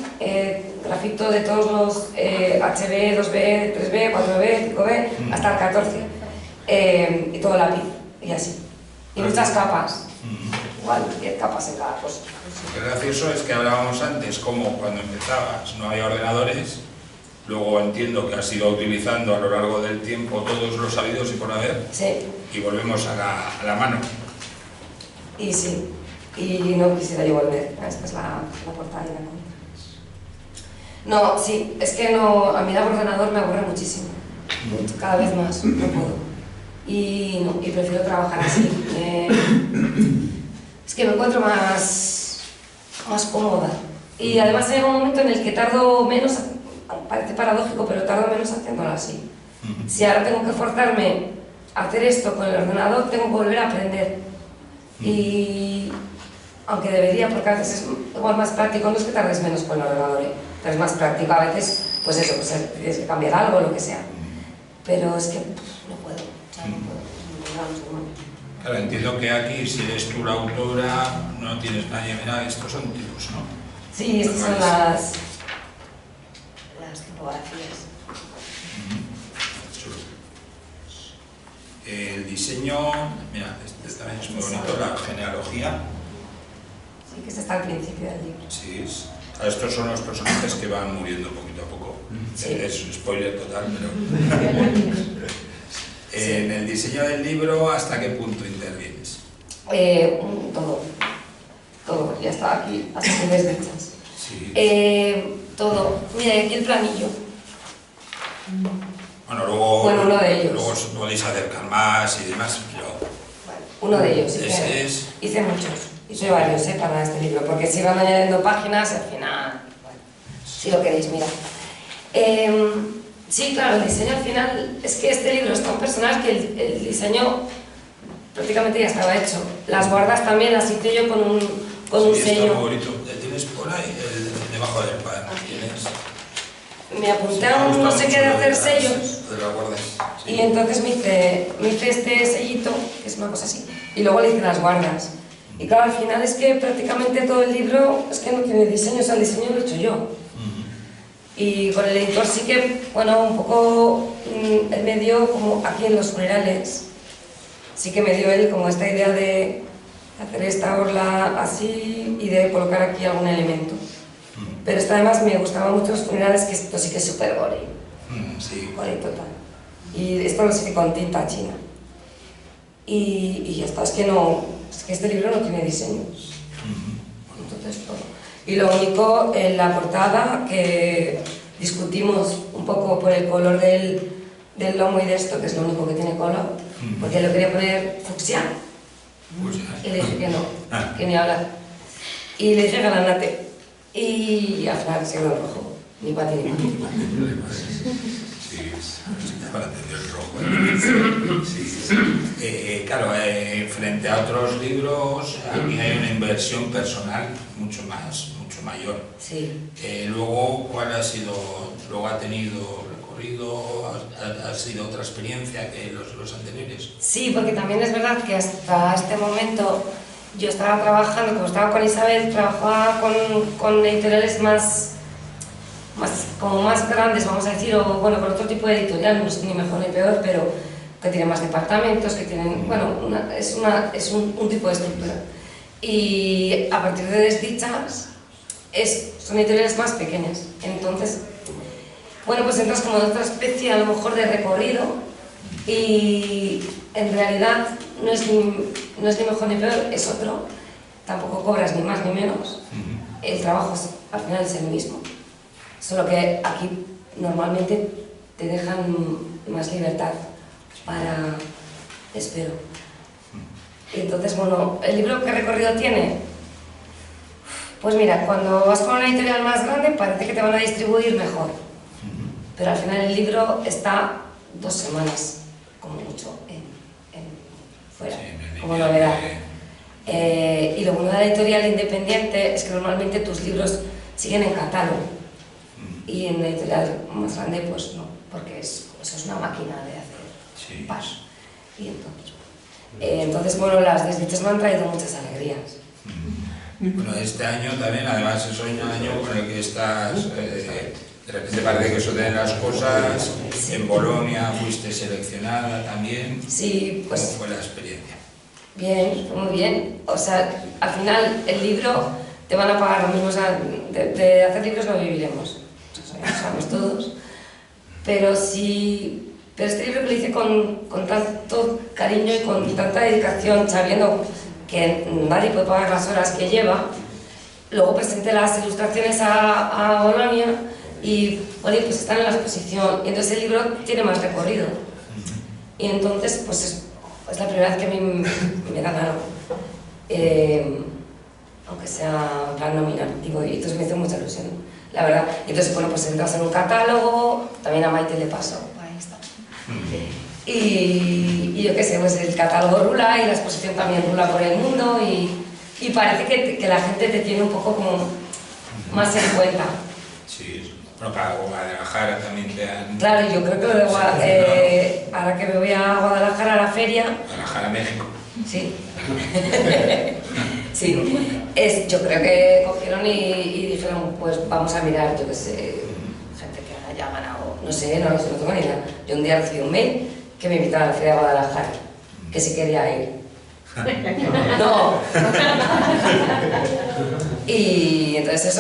grafito de todos los HB, 2B, 3B, 4B, 5B, hasta el 14, y todo lápiz, y así. Y muchas capas, igual 10 capas en cada cosa. Lo que gracioso es que hablábamos antes como cuando empezabas no había ordenadores, luego entiendo que has ido utilizando a lo largo del tiempo todos los sabidos y por haber, Sí, y volvemos a la mano. y sí, y no quisiera yo volver. Esta es la portada y la contra. No, sí, es que no, a mí el ordenador me aburre muchísimo, cada vez más, no puedo. Y prefiero trabajar así. Es que me encuentro más cómoda. Y además llega un momento en el que tardo menos, parece paradójico, pero tardo menos haciéndolo así. Si ahora tengo que forzarme a hacer esto con el ordenador, tengo que volver a aprender. Y aunque debería, porque a veces es igual más práctico, no es que tardes menos con el ordenador, pero es más práctico. A veces, pues eso, pues tienes que cambiar algo, lo que sea. Pero es que no puedo, o sea, no puedo. Claro, entiendo que aquí, si eres tú la autora, no tienes nadie. Mira, estos son tipos, ¿no? Sí, estas son las tipografías. El diseño, mira, este también es muy bonito, la genealogía. Sí, que este está al principio del libro. Sí, estos son los personajes que van muriendo poquito a poco. Sí. Es spoiler total, pero... En el diseño del libro, ¿hasta qué punto intervienes? Todo, ya está aquí, hasta que desdichas. Sí. Todo. Mira, aquí el planillo. Bueno, luego, uno de ellos. Luego os podéis acercar más y demás, pero... Uno de ellos, hice muchos, hice varios para este libro, porque se iban añadiendo páginas y al final, bueno, si lo queréis, mira. Sí, claro, el diseño al final, es que este libro es tan personal que el diseño prácticamente ya estaba hecho. Las guardas también las hice yo con un sello. Está muy bonito. ¿Tienes por ahí debajo del cuaderno? Me apunté a un no sé qué de hacer sellos. Sí. Y entonces me hice este sellito, que es una cosa así, y luego le hice las guardas. Y claro, al final es que prácticamente todo el libro es que no tiene diseño, o sea, el diseño lo he hecho yo. Y con el editor sí que, bueno, un poco él me dio como aquí en los funerales, sí que me dio él como esta idea de hacer esta orla así y de colocar aquí algún elemento. Pero esto además me gustaba mucho los funerales, que esto sí que es súper gore. Sí. Gore total. Y esto lo hice con tinta china. Y ya está, es que este libro no tiene diseños. Entonces todo. Y lo único, en la portada, que discutimos un poco por el color del lomo y de esto, que es lo único que tiene color, porque lo quería poner fucsia. Y le dije que no, que ni hablar. Y le dije granate. Y al final se quedó rojo, ni pati ni pati. Sí, para entender el rojo. Sí. Claro, frente a otros libros, aquí hay una inversión personal mucho mayor. Sí. Luego, ¿cuál ha sido? Luego ha tenido recorrido, ha sido otra experiencia que los anteriores. Sí, porque también es verdad que hasta este momento yo estaba trabajando, como estaba con Isabel, trabajaba con editoriales más grandes, vamos a decir, o bueno, con otro tipo de editorial, no es ni mejor ni peor, pero que tienen más departamentos, que tienen, bueno, es un tipo de estructura. Y a partir de Desdichas, son editoriales más pequeñas. Entonces, bueno, pues entras como en otra especie, a lo mejor, de recorrido, y en realidad no es ni mejor ni peor, es otro. Tampoco cobras ni más ni menos. El trabajo al final es el mismo. Solo que aquí normalmente te dejan más libertad para... espero. Y entonces, bueno, ¿el libro qué recorrido tiene? Pues mira, cuando vas con una editorial más grande parece que te van a distribuir mejor. Pero al final el libro está 2 semanas, como mucho, fuera, como novedad. Y lo bueno de la editorial independiente es que normalmente tus libros siguen en catálogo. Y en la editorial más grande, pues no, porque eso es una máquina de hacer paso. Y entonces, bueno, las Desdichas me han traído muchas alegrías. Bueno, este año también, además, es un año con el que estás... de repente parece que suceden las cosas. En Bolonia fuiste seleccionada también. Sí, pues... ¿Cómo fue la experiencia? Bien, muy bien. O sea, al final el libro te van a pagar lo mismo. O sea, de hacer libros no viviremos. Lo sabemos todos. Pero sí... Pero este libro que lo hice con tanto cariño y con tanta dedicación, sabiendo que nadie puede pagar las horas que lleva, luego presenté las ilustraciones a Bolonia Y bueno, pues están en la exposición, y entonces el libro tiene más recorrido. Y entonces, pues es la primera vez que a mí me dan algo, aunque sea en plan nominativo, y entonces me hizo mucha ilusión, la verdad. Y entonces, bueno, pues entras en un catálogo, también a Maite le pasó, ahí está. Y yo qué sé, pues el catálogo rula y la exposición también rula por el mundo, y parece que la gente te tiene un poco como más en cuenta. Sí, bueno, para Guadalajara también te han... Claro, yo creo que lo de ahora que me voy a Guadalajara a la feria... Guadalajara, México. Sí. Sí, yo creo que cogieron y dijeron, pues vamos a mirar, yo qué sé, gente que haya ganado, no sé, no tengo ni idea. Yo un día recibí un mail que me invitaba a la feria de Guadalajara, que si quería ir. No. Y entonces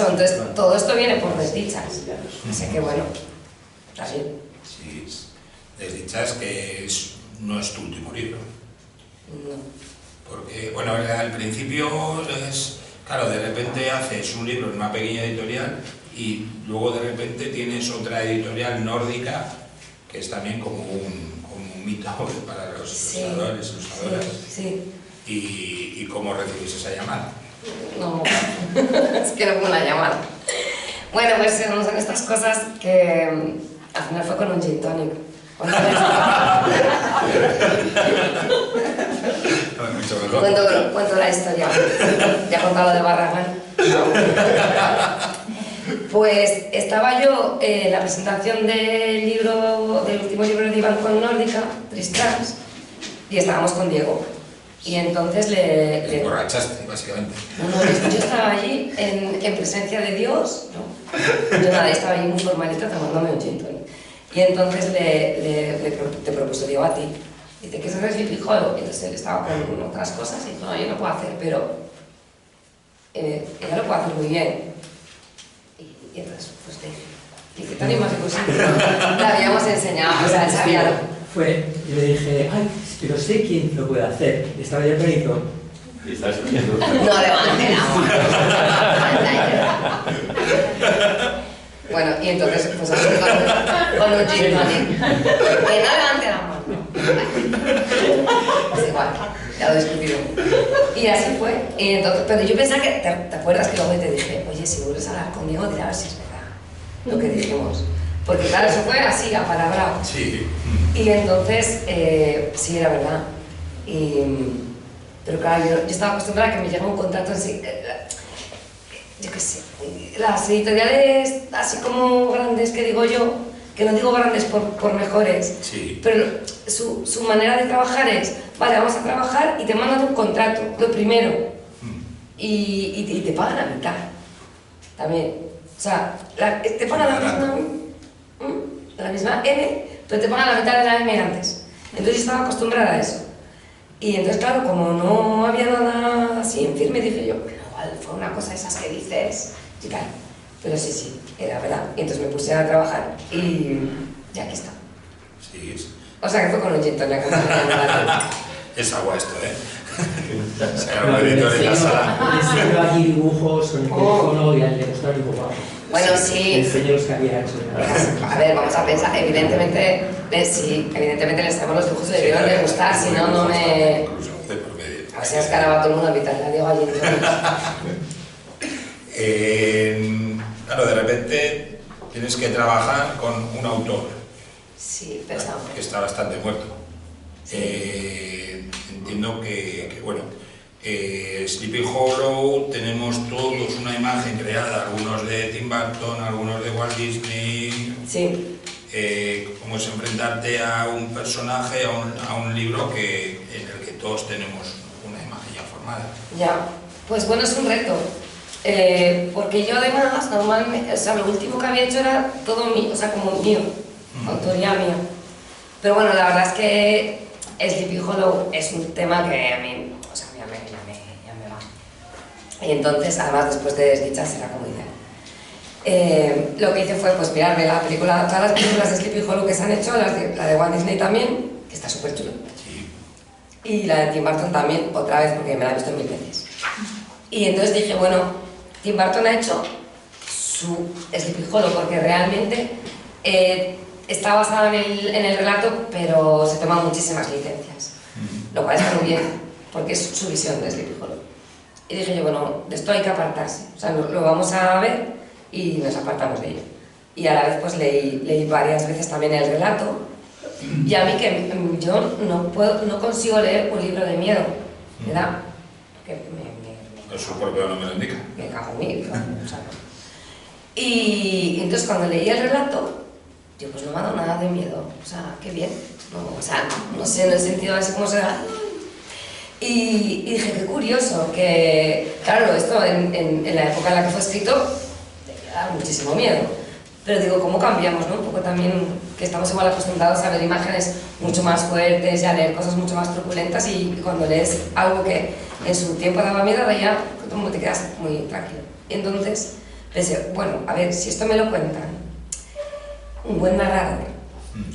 todo esto viene por desdichas. Así que bueno, está bien. Sí, desdichas que no es tu último libro. No. Porque, bueno, al principio es, claro, de repente haces un libro en una pequeña editorial y luego de repente tienes otra editorial nórdica que es también como un mito para los ilustradores, ilustradoras. Sí. ¿Y cómo recibís esa llamada? No, es que no fue una llamada. Bueno, pues son estas cosas que al final fue con un gin tonic. Mucho mejor. Cuento la historia. Ya he contado lo de Barragán. Pues estaba yo en la presentación del último libro de Iván con Nórdica, Tristrans, y estábamos con Diego. Y entonces Te emborrachaste, básicamente. No, yo estaba allí en presencia de Dios, ¿no? Yo nada, estaba allí muy formalita tomándome un gin tonic. Y entonces te propuso Diego a ti. Dice, ¿qué sabes Sleepy Hollow? Y entonces él estaba con otras cosas y dijo, no, yo no puedo hacer, pero ella lo puede hacer muy bien. Y entonces, pues dije, tan imposible, la habíamos enseñado, o sea, él sabía yo le dije, ay, pero sé quién lo puede hacer. Y estaba yo perito. Y estás escuchando. No levante la mano. Bueno, y entonces, pues así con un gin tonic. Que no levante la mano. Es igual, ya lo discutimos. Y así fue. Y entonces, pero yo pensaba que, ¿te acuerdas que luego te dije, oye, si vuelves a hablar conmigo, dirá a ver si es verdad lo que dijimos? Porque claro, eso fue así, apalabrado. Sí. Y entonces, sí, era verdad. Pero claro, yo estaba acostumbrada a que me llegara un contrato así. Yo qué sé, las editoriales así como grandes que digo yo, que no digo grandes por mejores, Sí. pero su manera de trabajar es, vale, vamos a trabajar y te mandan un contrato, lo primero, y te pagan la mitad, también. O sea, te pagan la misma M, pero te pagan la mitad de la M antes. Entonces yo estaba acostumbrada a eso. Y entonces, claro, como no había nada así en firme, dije yo, igual fue una cosa de esas que dices y tal. Pero sí, era verdad. Y entonces me puse a trabajar y ya aquí está. Sí. O sea que fue con un gin tonic. Es agua esto, ¿eh? Será un editor en la sala. Le enseño aquí dibujos con el teléfono y le mostré dibujado. Bueno, Le sí. enseño los que había hecho. A ver, vamos a pensar. Evidentemente, sí, evidentemente les tenemos los dibujos, le debieron de gustar, si no, no me... Así es que ahora va todo el mundo a invitar a Diego allí. Claro, de repente tienes que trabajar con un autor. Sí, pesado. Que está bastante muerto. Sí. Entiendo que bueno, Sleepy Hollow tenemos todos una imagen creada, algunos de Tim Burton, algunos de Walt Disney. Sí. Cómo es enfrentarte a un personaje, a un libro en el que todos tenemos una imagen ya formada. Ya, pues bueno, es un reto. Porque yo además, normalmente, o sea, lo último que había hecho era todo mío, o sea, como mío, autoría mía. Pero bueno, la verdad es que Sleepy Hollow es un tema que a mí, o sea, ya me va. Y entonces, además, después de Desdichas, era como ideal. Lo que hice fue, pues, mirarme todas las películas de Sleepy Hollow que se han hecho, la de Walt Disney también, que está súper chula. Sí. Y la de Tim Burton también, otra vez, porque me la he visto 1000 veces. Y entonces dije, bueno, Tim Burton ha hecho su Sleepy Hollow, porque realmente está basado en el relato, pero se toman muchísimas licencias, lo cual está muy bien, porque es su visión de Sleepy Hollow. Y dije yo, bueno, de esto hay que apartarse, o sea, lo vamos a ver y nos apartamos de ello. Y a la vez pues leí varias veces también el relato, y a mí que yo no consigo leer un libro de miedo, ¿verdad? Su propio nombre lo indica. Me cago en mí, o sea, y entonces cuando leí el relato, yo pues no me ha dado nada de miedo, o sea, qué bien, no, o sea, no sé en el sentido así como se da. Y dije, qué curioso, que claro, esto en la época en la que fue escrito, te da muchísimo miedo. Pero digo, ¿cómo cambiamos, no? Un poco también que estamos igual acostumbrados a ver imágenes mucho más fuertes y a leer cosas mucho más truculentas, y cuando lees algo que en su tiempo daba miedo, ahora ya te quedas muy tranquilo. Entonces pensé, bueno, a ver, si esto me lo cuentan un buen narrador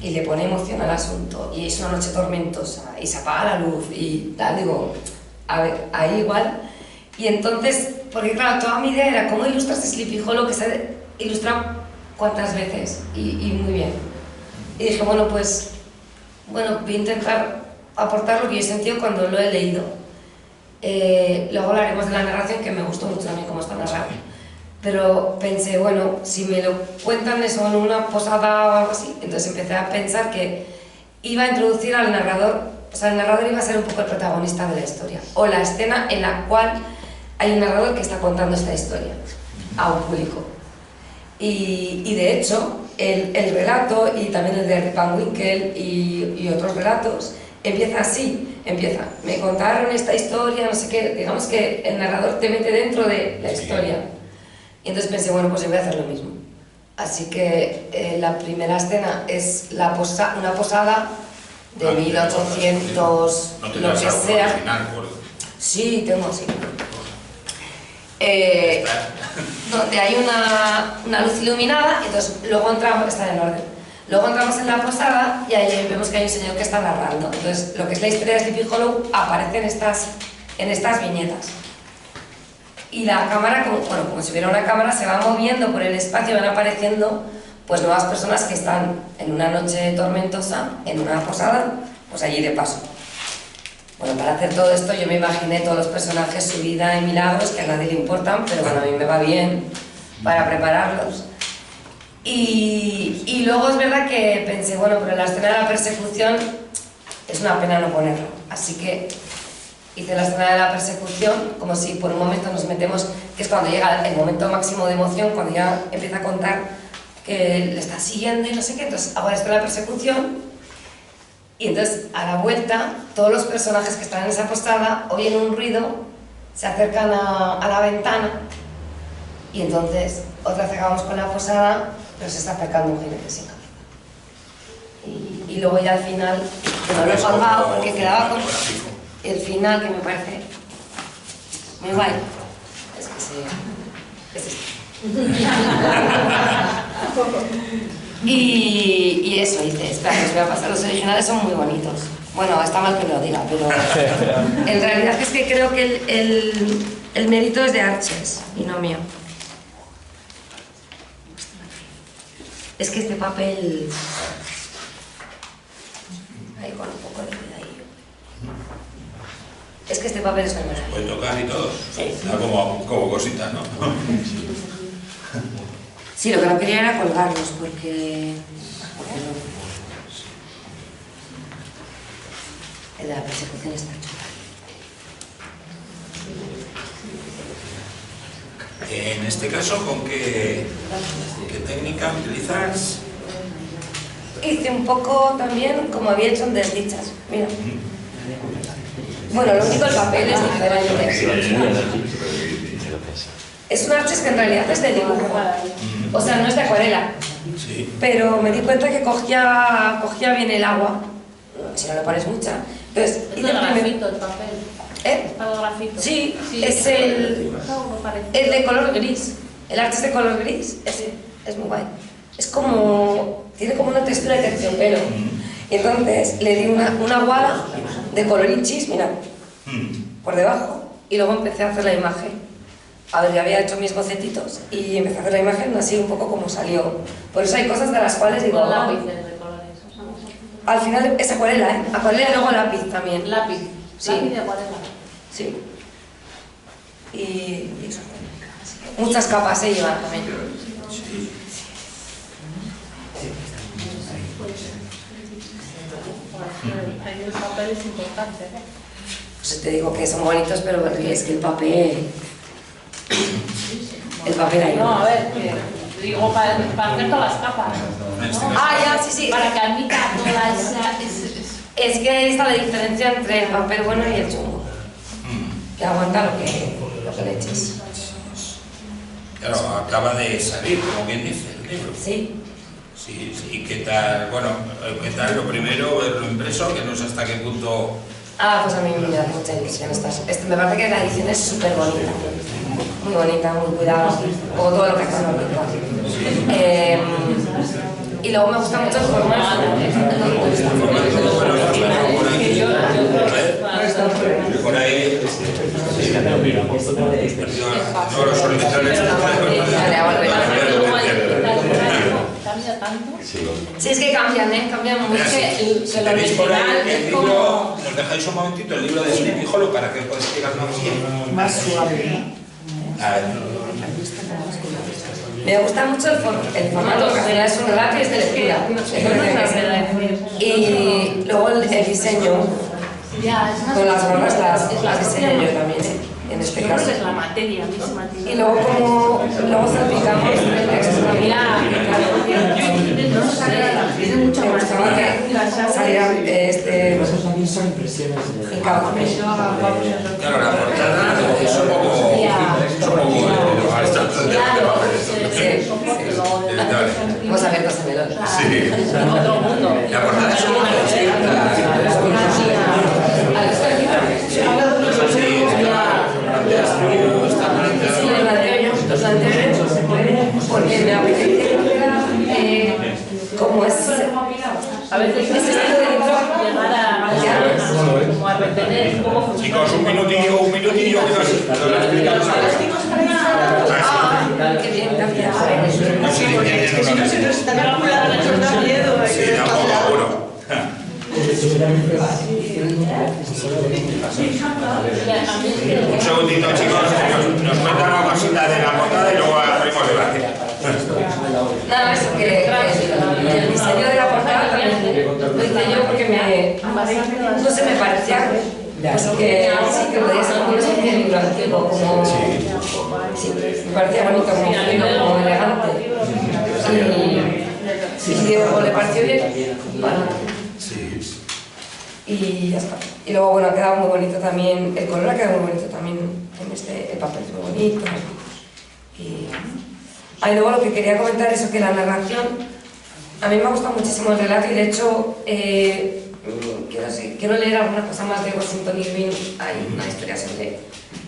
y le pone emoción al asunto y es una noche tormentosa y se apaga la luz y tal, digo, a ver, ahí igual. Y entonces, porque claro, toda mi idea era cómo ilustras Sleepy Hollow, que se ha ilustrado cuántas veces y muy bien. Y dije, bueno, pues, bueno, voy a intentar aportar lo que yo he sentido cuando lo he leído. Luego hablaremos de la narración, que me gustó mucho también cómo está narrado. Pero pensé, bueno, si me lo cuentan eso en una posada o algo así, entonces empecé a pensar que iba a introducir al narrador, o sea, el narrador iba a ser un poco el protagonista de la historia, o la escena en la cual hay un narrador que está contando esta historia a un público. Y de hecho, el relato, y también el de Rip Van Winkle y otros relatos, empieza así, me contaron esta historia, no sé qué, digamos que el narrador te mete dentro de la historia. Y entonces pensé, bueno, pues yo voy a hacer lo mismo. Así que la primera escena es una posada de 1800, lo que sea. Sí, tengo, sí. Donde hay una luz iluminada, entonces luego entramos, está en orden. Luego entramos en la posada y ahí vemos que hay un señor que está narrando. Entonces, lo que es la historia de Sleepy Hollow aparece en estas viñetas. Y la cámara, como si hubiera una cámara, se va moviendo por el espacio, van apareciendo pues nuevas personas que están en una noche tormentosa, en una posada, pues allí de paso. Bueno, para hacer todo esto yo me imaginé todos los personajes, su vida y milagros, que a nadie le importan, pero bueno, a mí me va bien para prepararlos. Y luego es verdad que pensé, bueno, pero la escena de la persecución es una pena no ponerla, así que hice la escena de la persecución como si por un momento nos metemos, que es cuando llega el momento máximo de emoción, cuando ya empieza a contar que le está siguiendo y no sé qué, entonces hago la escena de la persecución y entonces a la vuelta todos los personajes que están en esa postada oyen un ruido, se acercan a la ventana y entonces otra vez acabamos con la posada, pero se está acercando un jinete sin cabeza. Y luego ya al final, que no lo he colgado porque quedaba con el final, que me parece muy guay, es que es esto. Y eso hice, espera, les voy a pasar, los originales son muy bonitos. Bueno, está mal que lo diga, pero en realidad es que creo que el mérito es de Arches y no mío. Es que este papel, ahí con un poco de cuidadillo. Es que este papel es fenomenal. Puede tocar y todo. Sí. Da como cositas, ¿no? Sí, lo que no quería era colgarlos, porque el de la persecución está hecho. En este caso, ¿con qué técnica utilizas? Hice un poco también como había hecho en Desdichas. Mira. Bueno, lo único, el papel es diferente. Es un Arches que en realidad es de dibujo. O sea, no es de acuarela. Sí. Pero me di cuenta que cogía bien el agua. Si no le pones mucha. Entonces, Es de grafito el papel. ¿Eh? Para el grafito. Sí, es el de color gris. El arte es de color gris, ese es muy guay. Es como, tiene como una textura de terciopelo. Y entonces le di una guada de colorinchis, mira, por debajo, y luego empecé a hacer la imagen. a ver, yo había hecho mis bocetitos y empecé a hacer la imagen así un poco como salió. Por eso hay cosas de las cuales digo... Con lápices de colores. Al final es acuarela, ¿eh? Acuarela y luego lápiz también. Lápiz. Sí. Lápiz de acuarela. Sí. Y eso. Muchas capas se llevan también. Sí. Ahí el papel es importante, ¿eh? Pues te digo que son bonitos, pero es que el papel... El papel ahí. No, a ver, que digo para hacer todas las capas. Ah, ya, sí, sí. Para que admita toda esa... Es que ahí está la diferencia entre el papel bueno y el chungo. Que aguanta lo que le eches. Claro, acaba de salir, como bien dice el libro. Sí. Sí, sí, ¿qué tal? Bueno, ¿qué tal? Lo primero, verlo impreso, que no sé hasta qué punto... Ah, pues a mí me da mucha ilusión. Me parece que la edición es súper bonita. Muy bonita, muy cuidada. Como todo lo que está bonito. Y luego me gusta mucho el formato. Por ahí... No, los solicitores... ¿Cambia tanto? Sí, es que cambian, ¿eh? Cambian mucho. Si tenéis por ahí el libro, nos dejáis un momentito el libro de Sleepy Hollow para que podáis explicarnos bien. Más suave. Me gusta mucho el formato, porque al final es un relato y es de lectura. Y luego el diseño. Con las gorras las diseño yo también, ¿eh? En este caso. Es la materia misma. Y luego como luego salpicamos el texto también. Tiene mucha Me gustaba que saliera Esos también son impresiones de... en cada papel. Claro, la portada es un poco... Hemos abierto ese melón. Sí. Otro mundo. La portada es un poco... Los anteriores, porque me apetece como es A veces es llegar a como a retener un poco. Chicos, un minutillo, que nos lo explicamos ahora. qué bien, gracias. No, sí, Es que si no se nos está calculando, nos da miedo. sí, da un poco apuro. Un segundito, chicos, nos cuentan una cosita de la portada y luego abrimos debate. Nada, eso que el diseño de la portada también lo hice yo porque no sé, me parecía pues que sí, que podía ser como una especie de libro antiguo, como... Sí, me parecía bonito, como fino, como elegante. Y luego le pareció bien. Bueno. Sí. Y ya está. Y luego, bueno, ha quedado muy bonito también, el color ha quedado muy bonito también en el papel es muy bonito. Y luego lo que quería comentar es que la narración, a mí me ha gustado muchísimo el relato y de hecho quiero leer alguna cosa más de Washington Irving, hay una historia sobre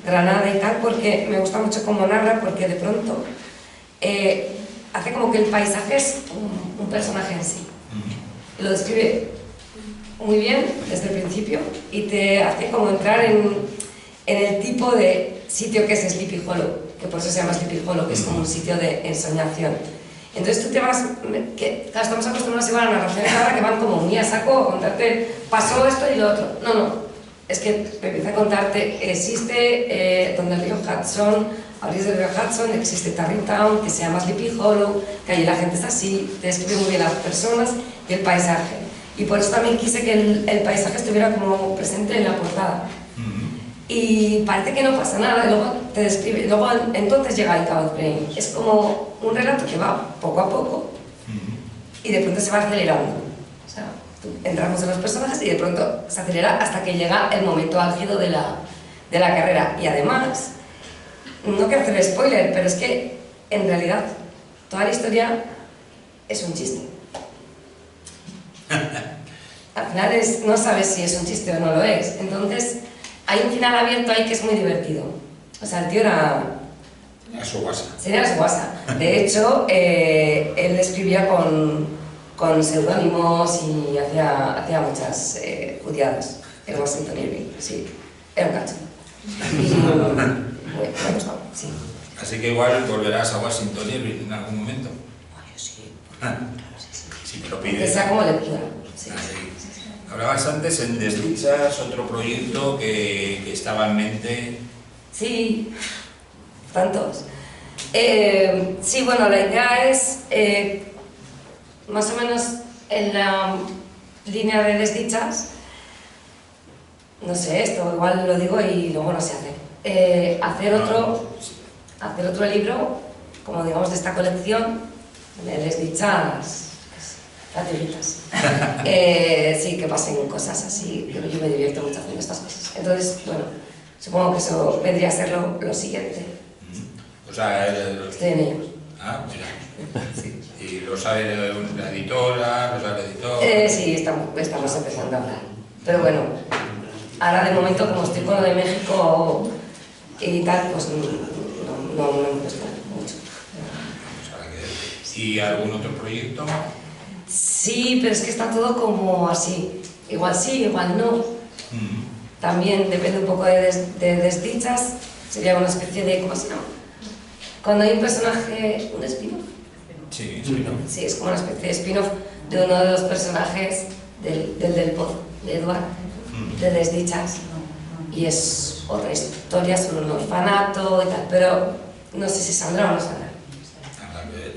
Granada y tal, porque me gusta mucho cómo narra, porque de pronto hace como que el paisaje es un personaje en sí. Y lo describe muy bien desde el principio y te hace como entrar en el tipo de sitio que es Sleepy Hollow, que por eso se llama Sleepy Hollow, que es como un sitio de ensoñación. Entonces tú te vas, claro, estamos acostumbrados igual a narraciones ahora que van como muy a saco a contarte, pasó esto y lo otro. No, es que me empieza a contarte, existe donde el río Hudson, a orillas del río Hudson, existe Tarrytown, que se llama Sleepy Hollow, que allí la gente está así, te describe muy bien las personas y el paisaje. Y por eso también quise que el paisaje estuviera como presente en la portada. Y parece que no pasa nada, y luego te describe, luego entonces llega el Cabot Brain. Es como un relato que va poco a poco y de pronto se va acelerando. O sea, entramos en los personajes y de pronto se acelera hasta que llega el momento álgido de la carrera. Y además, no quiero hacer spoiler, pero es que en realidad toda la historia es un chiste. Al final no sabes si es un chiste o no lo es. Entonces, hay un final abierto ahí que es muy divertido. O sea, el tío era... A su guasa. Sería su guasa. De hecho, él escribía con seudónimos y hacía muchas judiadas. El Washington Irving, sí. Era un cacho. Y me ha gustado. sí. Así que igual volverás a Washington Irving en algún momento. Bueno, sí, Si me lo que pides. sea como lectura. Sí. Hablabas antes en Desdichas, otro proyecto que estaba en mente. Sí, tantos. Sí, bueno, la idea es más o menos en la línea de Desdichas, no sé, esto igual lo digo y luego no se hace. Hacer otro libro, como digamos de esta colección, de Desdichas gratuitas. Sí, que pasen cosas así, que yo me divierto mucho haciendo estas cosas. Entonces, bueno, supongo que eso vendría a ser lo siguiente. O sea, Estoy en ello. Ah, mira. Sí. ¿Y lo sabe la editora? ¿Lo sabe el editor? Sí, estamos empezando a hablar. Pero bueno, ahora de momento, como estoy con lo de México y tal, pues no me cuesta mucho. ¿Y algún otro proyecto? Sí, pero es que está todo como así. Igual sí, igual no. También depende un poco de Desdichas. Sería una especie de, ¿cómo se llama? Cuando hay un personaje, un spin-off. Sí, spin-off. Sí, es como una especie de spin-off de uno de los personajes del pozo, de Eduard, de Desdichas. Y es otra historia sobre un orfanato y tal, pero no sé si saldrá o no saldrá. Habrá que ver.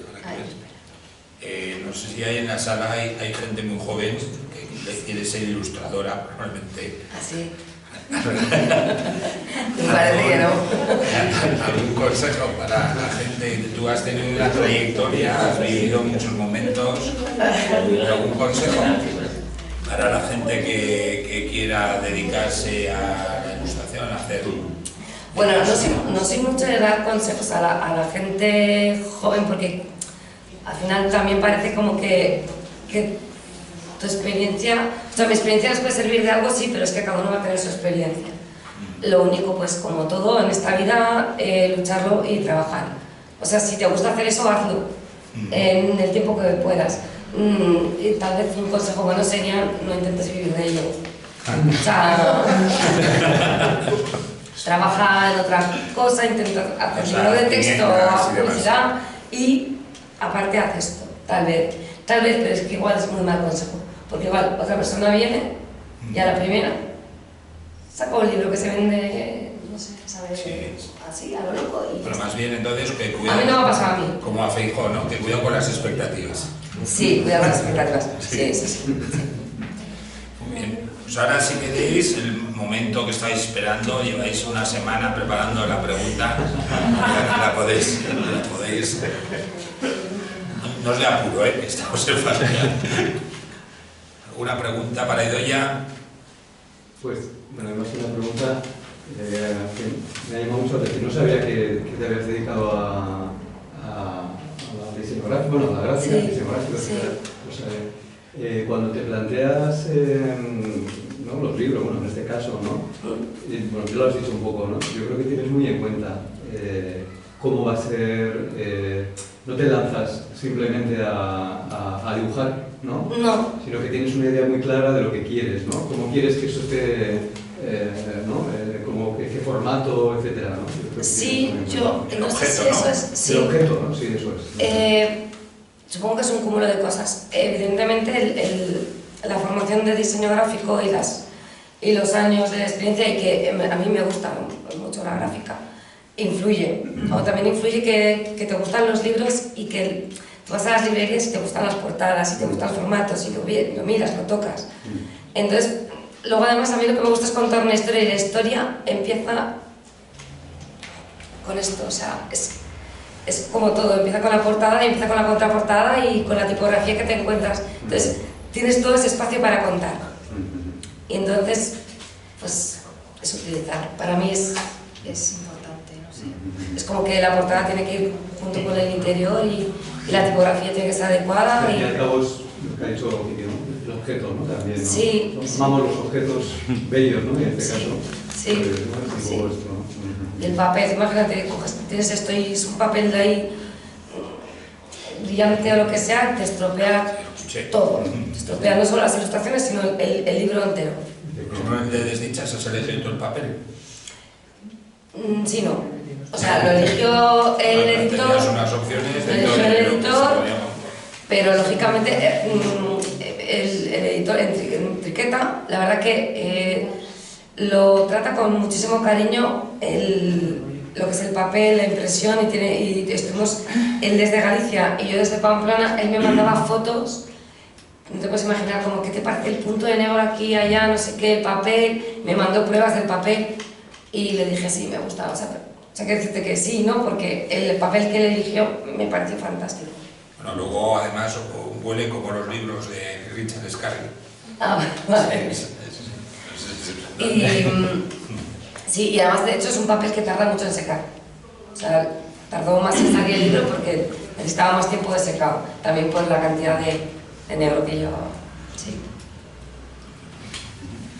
No sé si hay en la sala hay gente muy joven que quiere ser ilustradora, probablemente. Así. Me parece que no. ¿Algún consejo para la gente? Tú has tenido una trayectoria, has vivido muchos momentos. ¿Algún consejo para la gente que quiera dedicarse a la ilustración, a hacer? Bueno, no soy mucho de dar consejos a la gente joven porque al final también parece como que tu experiencia, o sea, mi experiencia les puede servir de algo, sí, pero es que cada uno va a tener su experiencia. Lo único, pues como todo en esta vida, lucharlo y trabajar. O sea, si te gusta hacer eso, hazlo en el tiempo que puedas. Y tal vez un consejo bueno sería no intentes vivir de ello. O sea, trabaja en otra cosa, intenta hacer libro de texto, publicidad y aparte haz esto, tal vez, pero es que igual es muy mal consejo, porque igual otra persona viene y a la primera saca un libro que se vende, no sé, ¿sabes? Sí. Así, a lo loco. Y Pero más bien entonces que a cuidado. mí no me ha pasado a mí. Como a Feijóo, ¿no? Que cuidado con las expectativas. Sí, cuidado con las expectativas. Sí. Muy bien. Pues ahora si queréis, el momento que estáis esperando, lleváis una semana preparando la pregunta, la podéis. No os le apuro, que estamos en fase. ¿Alguna pregunta para Idoia? Pues, bueno, además una pregunta que me ha llamado mucho la atención. No sabía que te habías dedicado a la diseño gráfico, bueno, a la gráfica, Sí, diseño gráfico, sí. o sea, cuando te planteas ¿no? los libros, bueno, en este caso, ¿no? Y, bueno, tú lo has dicho un poco, ¿no? Yo creo que tienes muy en cuenta cómo va a ser, no te lanzas simplemente a dibujar, ¿no? No. Sino que tienes una idea muy clara de lo que quieres, ¿no? Cómo quieres que eso esté, ¿no? Como qué formato, etcétera, ¿no? Yo creo que Sí, tienes yo El no sé objeto, si ¿no? eso es... Sí. El objeto, ¿no? Sí, eso es. Supongo que es un cúmulo de cosas. Evidentemente la formación de diseño gráfico y los años de experiencia y que a mí me gusta mucho la gráfica, influye. O también influye que te gustan los libros y que tú vas a las librerías y te gustan las portadas y te gustan los formatos y lo miras, lo tocas. Entonces, luego además a mí lo que me gusta es contar una historia y la historia empieza con esto, o sea, es como todo, empieza con la portada y empieza con la contraportada y con la tipografía que te encuentras. Entonces, tienes todo ese espacio para contar. Y entonces, pues, es utilizar. Para mí es importante, no sé. Es como que la portada tiene que ir junto con el interior y la tipografía tiene que ser adecuada. Y al cabo es lo que ha dicho Kiki, ¿no? El objeto, ¿no? También, ¿no? Sí. Llamamos los objetos bellos, ¿no? En este caso. Sí. Pues, ¿no? Sí. Tipo esto, ¿no? El papel, imagínate, tienes esto y es un papel de ahí brillante o lo que sea, te estropea todo. Te estropea no solo las ilustraciones, sino el libro entero. ¿Cómo de Desdichas has elegido tú el papel? Sí, no. O sea, lo eligió el editor. Tenías unas opciones Lo eligió el de lo que se editor, podía montar. pero lógicamente el editor Enriqueta, la verdad que lo trata con muchísimo cariño lo que es el papel, la impresión, y estuvimos él desde Galicia y yo desde Pamplona. Él me mandaba fotos. No te puedes imaginar como qué te parece el punto de negro aquí, allá, no sé qué, papel. Me mandó pruebas del papel y le dije sí, me gustaba. O sea, que decirte que sí, ¿no? Porque el papel que él eligió me pareció fantástico. Bueno, luego además huele como los libros de Richard Scarry. Ah, vale. Sí, y además de hecho es un papel que tarda mucho en secar. O sea, tardó más en salir el libro porque necesitaba más tiempo de secado. También por la cantidad de negro que llevaba. Sí.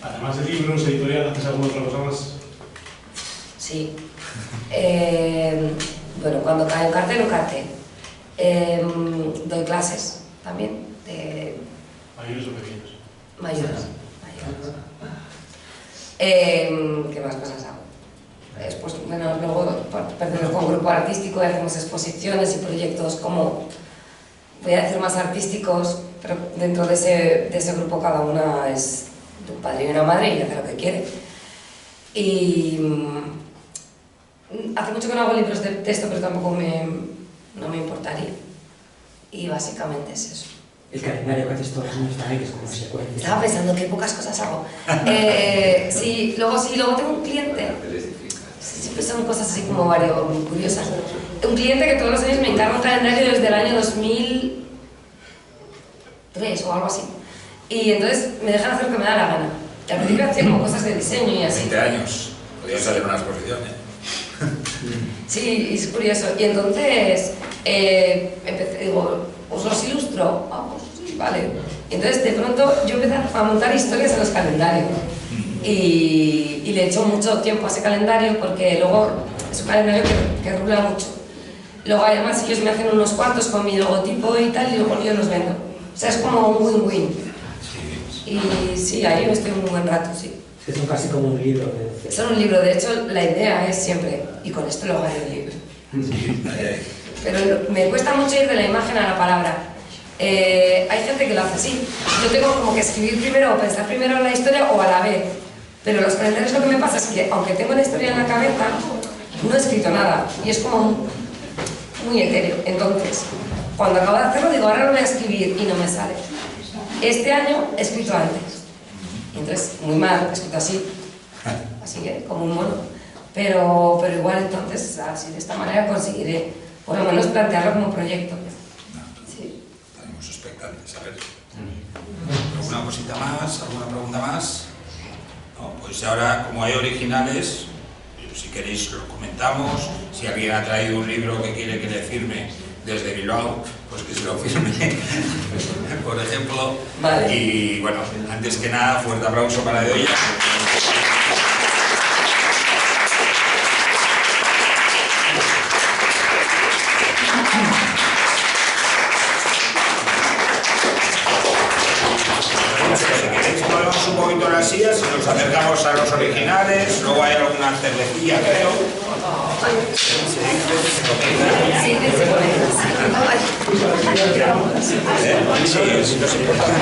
Además de libros, editorial, ¿haces alguna otra cosa más? Sí. Bueno, cuando cae un cartel. Doy clases también de ¿Mayores o pequeños? mayores. ¿Qué más cosas hago? Después, bueno, luego pertenezco a un grupo artístico y hacemos exposiciones y proyectos como, voy a decir, más artísticos, pero dentro de ese grupo cada una es de un padre y una madre y hace lo que quiere. Y hace mucho que no hago libros de texto, pero tampoco no me importaría. Y básicamente es eso. El calendario que haces todos los años también, que es como secuencia. Estaba pensando que pocas cosas hago. Sí, luego tengo un cliente. Siempre son cosas así como muy curiosas. Un cliente que todos los años me encarga un calendario desde el año 2003 o algo así. Y entonces me dejan hacer lo que me da la gana. Y al principio hacía como cosas de diseño y así. 20 años. Podías hacer una exposición, ¿eh? Sí, es curioso. Y entonces digo, ¿os los ilustro? Ah, pues sí, vale. Y entonces de pronto yo empecé a montar historias en los calendarios. Y le echo mucho tiempo a ese calendario porque luego es un calendario que rula mucho. Luego además ellos me hacen unos cuantos con mi logotipo y tal, y luego yo los vendo. O sea, es como un win-win. Y sí, ahí estoy un buen rato, sí. Es que son casi como un libro. Son un libro, de hecho la idea es siempre, y con esto lo haré el libro. Pero me cuesta mucho ir de la imagen a la palabra. Hay gente que lo hace así. Yo tengo como que escribir primero o pensar primero en la historia o a la vez. Pero los calendarios lo que me pasa es que, aunque tengo la historia en la cabeza, no he escrito nada. Y es como muy etéreo. Entonces, cuando acabo de hacerlo, digo, ahora lo voy a escribir y no me sale. Este año he escrito antes. Y entonces, muy mal, he escrito así. Así que, como un mono. Pero igual entonces, así de esta manera conseguiré, por lo menos, plantearlo como proyecto. Sí. Estaremos expectantes, a ver. ¿Alguna cosita más? ¿Alguna pregunta más? No, pues ahora, como hay originales, si queréis lo comentamos. Si alguien ha traído un libro que quiere que le firme desde Bilbao, pues que se lo firme, por ejemplo. Vale. Y bueno, antes que nada, fuerte aplauso para De Olla. Un poquito las sillas y nos acercamos a los originales. Luego hay alguna cervecilla, creo. Sí, se pone. Sí, es importante.